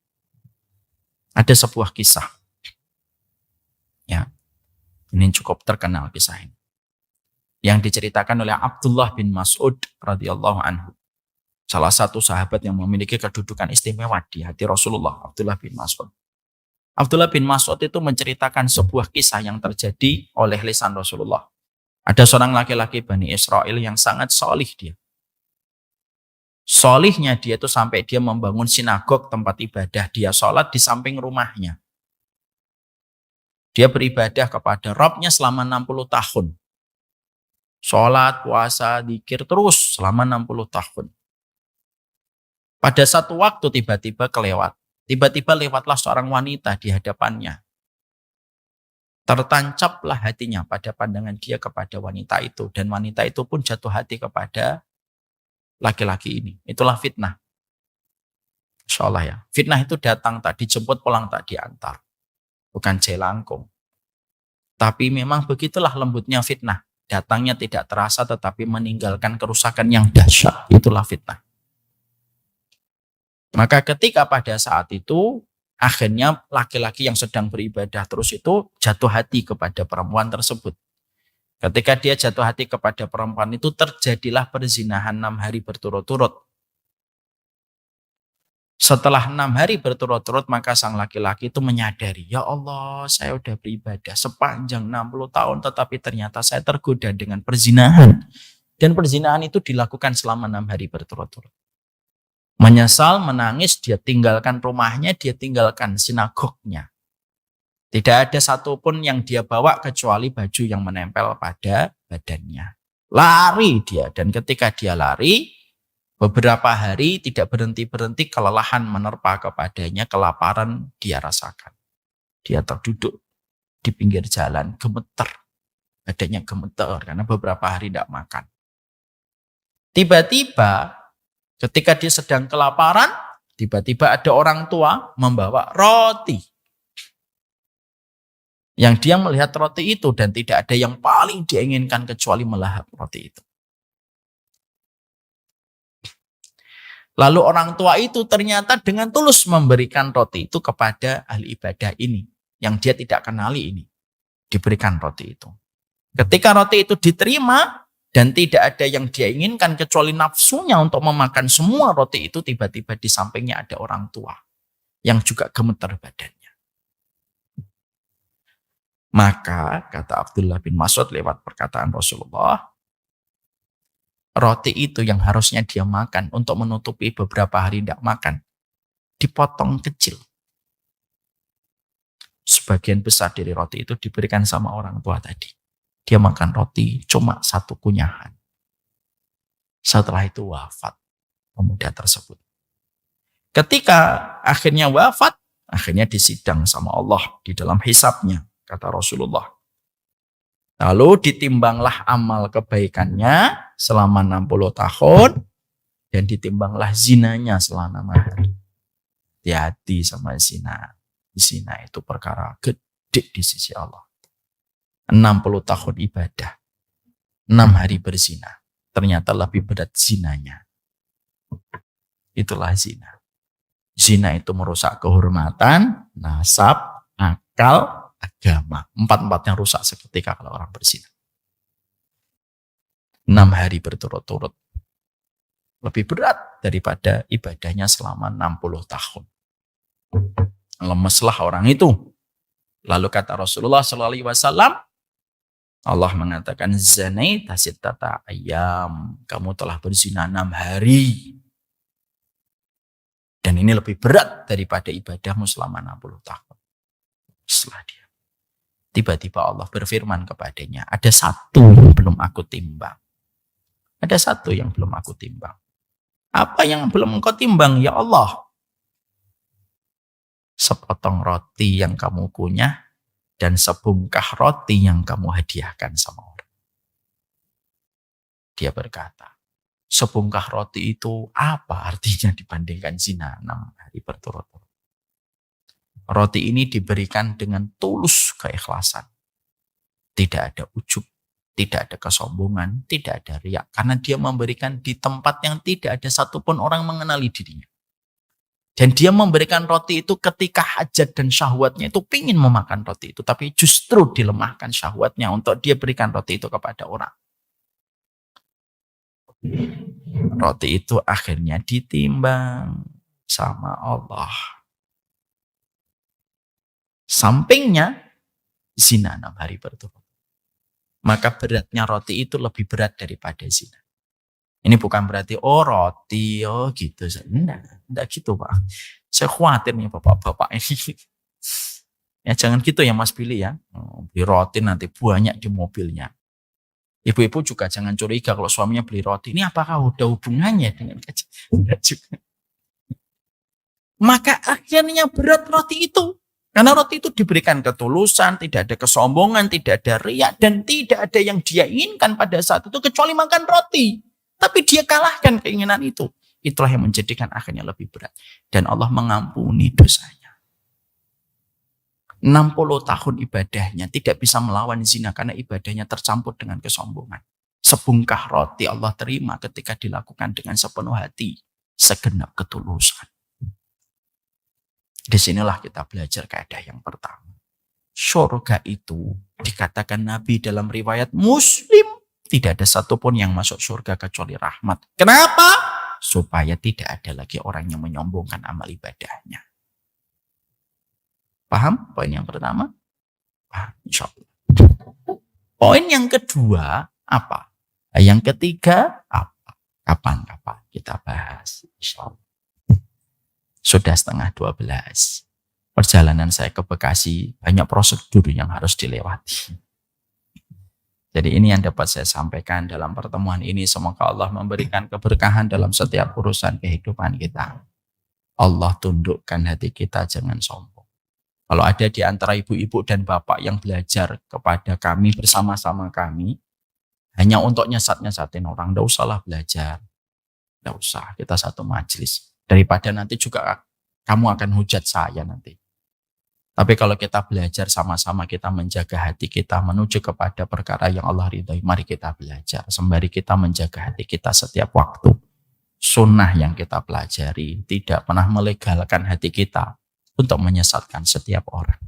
Ada sebuah kisah. Ya, ini cukup terkenal kisah ini. Yang diceritakan oleh Abdullah bin Mas'ud radhiyallahu anhu. Salah satu sahabat yang memiliki kedudukan istimewa di hati Rasulullah, Abdullah bin Mas'ud. Abdullah bin Mas'ud itu menceritakan sebuah kisah yang terjadi oleh lisan Rasulullah. Ada seorang laki-laki Bani Israel yang sangat solih dia. Solihnya dia itu sampai dia membangun sinagog, tempat ibadah. Dia sholat di samping rumahnya. Dia beribadah kepada Rabbnya selama 60 tahun. Sholat, puasa, zikir terus selama 60 tahun. Pada satu waktu tiba-tiba kelewat. Tiba-tiba lewatlah seorang wanita di hadapannya. Tertancaplah hatinya pada pandangan dia kepada wanita itu. Dan wanita itu pun jatuh hati kepada laki-laki ini. Itulah fitnah. Insya Allah ya. Fitnah itu datang tak dijemput, pulang tak diantar. Bukan jelangkung. Tapi memang begitulah lembutnya fitnah. Datangnya tidak terasa tetapi meninggalkan kerusakan yang dahsyat. Itulah fitnah. Maka ketika pada saat itu akhirnya laki-laki yang sedang beribadah terus itu jatuh hati kepada perempuan tersebut. Ketika dia jatuh hati kepada perempuan itu terjadilah perzinahan 6 hari berturut-turut. Setelah 6 hari berturut-turut maka sang laki-laki itu menyadari, ya Allah saya udah beribadah sepanjang 60 tahun tetapi ternyata saya tergoda dengan perzinahan. Dan perzinahan itu dilakukan selama 6 hari berturut-turut. Menyesal, menangis, dia tinggalkan rumahnya, dia tinggalkan sinagognya. Tidak ada satupun yang dia bawa kecuali baju yang menempel pada badannya. Lari dia, dan ketika dia lari, beberapa hari tidak berhenti-berhenti, kelelahan menerpa kepadanya, kelaparan dia rasakan. Dia terduduk di pinggir jalan, gemeter. Badannya gemeter karena beberapa hari tidak makan. Tiba-tiba ketika dia sedang kelaparan, tiba-tiba ada orang tua membawa roti. Yang dia melihat roti itu dan tidak ada yang paling dia inginkan kecuali melahap roti itu. Lalu orang tua itu ternyata dengan tulus memberikan roti itu kepada ahli ibadah ini. Yang dia tidak kenali ini. Diberikan roti itu. Ketika roti itu diterima dan tidak ada yang dia inginkan kecuali nafsunya untuk memakan semua roti itu, tiba-tiba di sampingnya ada orang tua yang juga gemeter badannya. Maka kata Abdullah bin Mas'ud lewat perkataan Rasulullah, roti itu yang harusnya dia makan untuk menutupi beberapa hari tidak makan, dipotong kecil. Sebagian besar dari roti itu diberikan sama orang tua tadi. Dia makan roti cuma 1 kunyahan. Setelah itu wafat pemuda tersebut. Ketika akhirnya wafat, akhirnya disidang sama Allah di dalam hisabnya, kata Rasulullah. Lalu ditimbanglah amal kebaikannya selama 60 tahun dan ditimbanglah zinanya selama 6 hari. Hati-hati sama zina. Zina itu perkara gede di sisi Allah. 60 tahun ibadah, 6 hari berzina. Ternyata lebih berat zinanya. Itulah zina. Zina itu merusak kehormatan, nasab, akal, agama. 4-empatnya rusak seketika kalau orang berzina. 6 hari berturut-turut. Lebih berat daripada ibadahnya selama 60 tahun. Lemeslah orang itu. Lalu kata Rasulullah SAW, Allah mengatakan, zanaita sittata ayyam. Kamu telah berzina 6 hari. Dan ini lebih berat daripada ibadahmu selama 60 tahun. Setelah dia. Tiba-tiba Allah berfirman kepadanya, ada satu yang belum aku timbang. Ada satu yang belum aku timbang. Apa yang belum engkau timbang, ya Allah? Sepotong roti yang kamu kunyah dan sebungkah roti yang kamu hadiahkan sama orang. Dia berkata, sebungkah roti itu apa artinya dibandingkan zina 6 hari berturut-turut? Roti ini diberikan dengan tulus keikhlasan. Tidak ada ujub, tidak ada kesombongan, tidak ada riak. Karena dia memberikan di tempat yang tidak ada satupun orang mengenali dirinya. Dan dia memberikan roti itu ketika hajat dan syahwatnya itu pingin memakan roti itu. Tapi justru dilemahkan syahwatnya untuk dia berikan roti itu kepada orang. Roti itu akhirnya ditimbang sama Allah. Sampingnya zina 6 hari berturut. Maka beratnya roti itu lebih berat daripada zina. Ini bukan berarti, roti, gitu. Enggak gitu Pak. Saya khawatir nih bapak-bapak ini. Ya jangan gitu ya Mas Billy ya. Beli roti nanti banyak di mobilnya. Ibu-ibu juga jangan curiga kalau suaminya beli roti. Ini apakah udah hubungannya dengan gaji? Enggak juga. Maka akhirnya berat roti itu. Karena roti itu diberikan ketulusan, tidak ada kesombongan, tidak ada riak, dan tidak ada yang dia inginkan pada saat itu kecuali makan roti. Tapi dia kalahkan keinginan itu. Itulah yang menjadikan akhirnya lebih berat. Dan Allah mengampuni dosanya. 60 tahun ibadahnya tidak bisa melawan zina karena ibadahnya tercampur dengan kesombongan. Sebungkah roti Allah terima ketika dilakukan dengan sepenuh hati, segenap ketulusan. Disinilah kita belajar kaidah yang pertama. Surga itu dikatakan Nabi dalam riwayat Muslim, tidak ada satupun yang masuk surga kecuali rahmat. Kenapa? Supaya tidak ada lagi orang yang menyombongkan amal ibadahnya. Paham poin yang pertama? Paham, insya Allah. Poin yang kedua, apa? Yang ketiga, apa? Kapan-kapan kita bahas, insya Allah. Sudah 11:30. Perjalanan saya ke Bekasi, banyak prosedur yang harus dilewati. Jadi ini yang dapat saya sampaikan dalam pertemuan ini. Semoga Allah memberikan keberkahan dalam setiap urusan kehidupan kita. Allah tundukkan hati kita, jangan sombong. Kalau ada di antara ibu-ibu dan bapak yang belajar kepada kami bersama-sama kami, hanya untuk nyesat-nyesatin orang, tidak usahlah belajar. Tidak usah, kita satu majelis. Daripada nanti juga kamu akan hujat saya nanti. Tapi kalau kita belajar sama-sama, kita menjaga hati kita menuju kepada perkara yang Allah ridhoi. Mari kita belajar sembari kita menjaga hati kita setiap waktu. Sunnah yang kita pelajari tidak pernah melegalkan hati kita untuk menyesatkan setiap orang.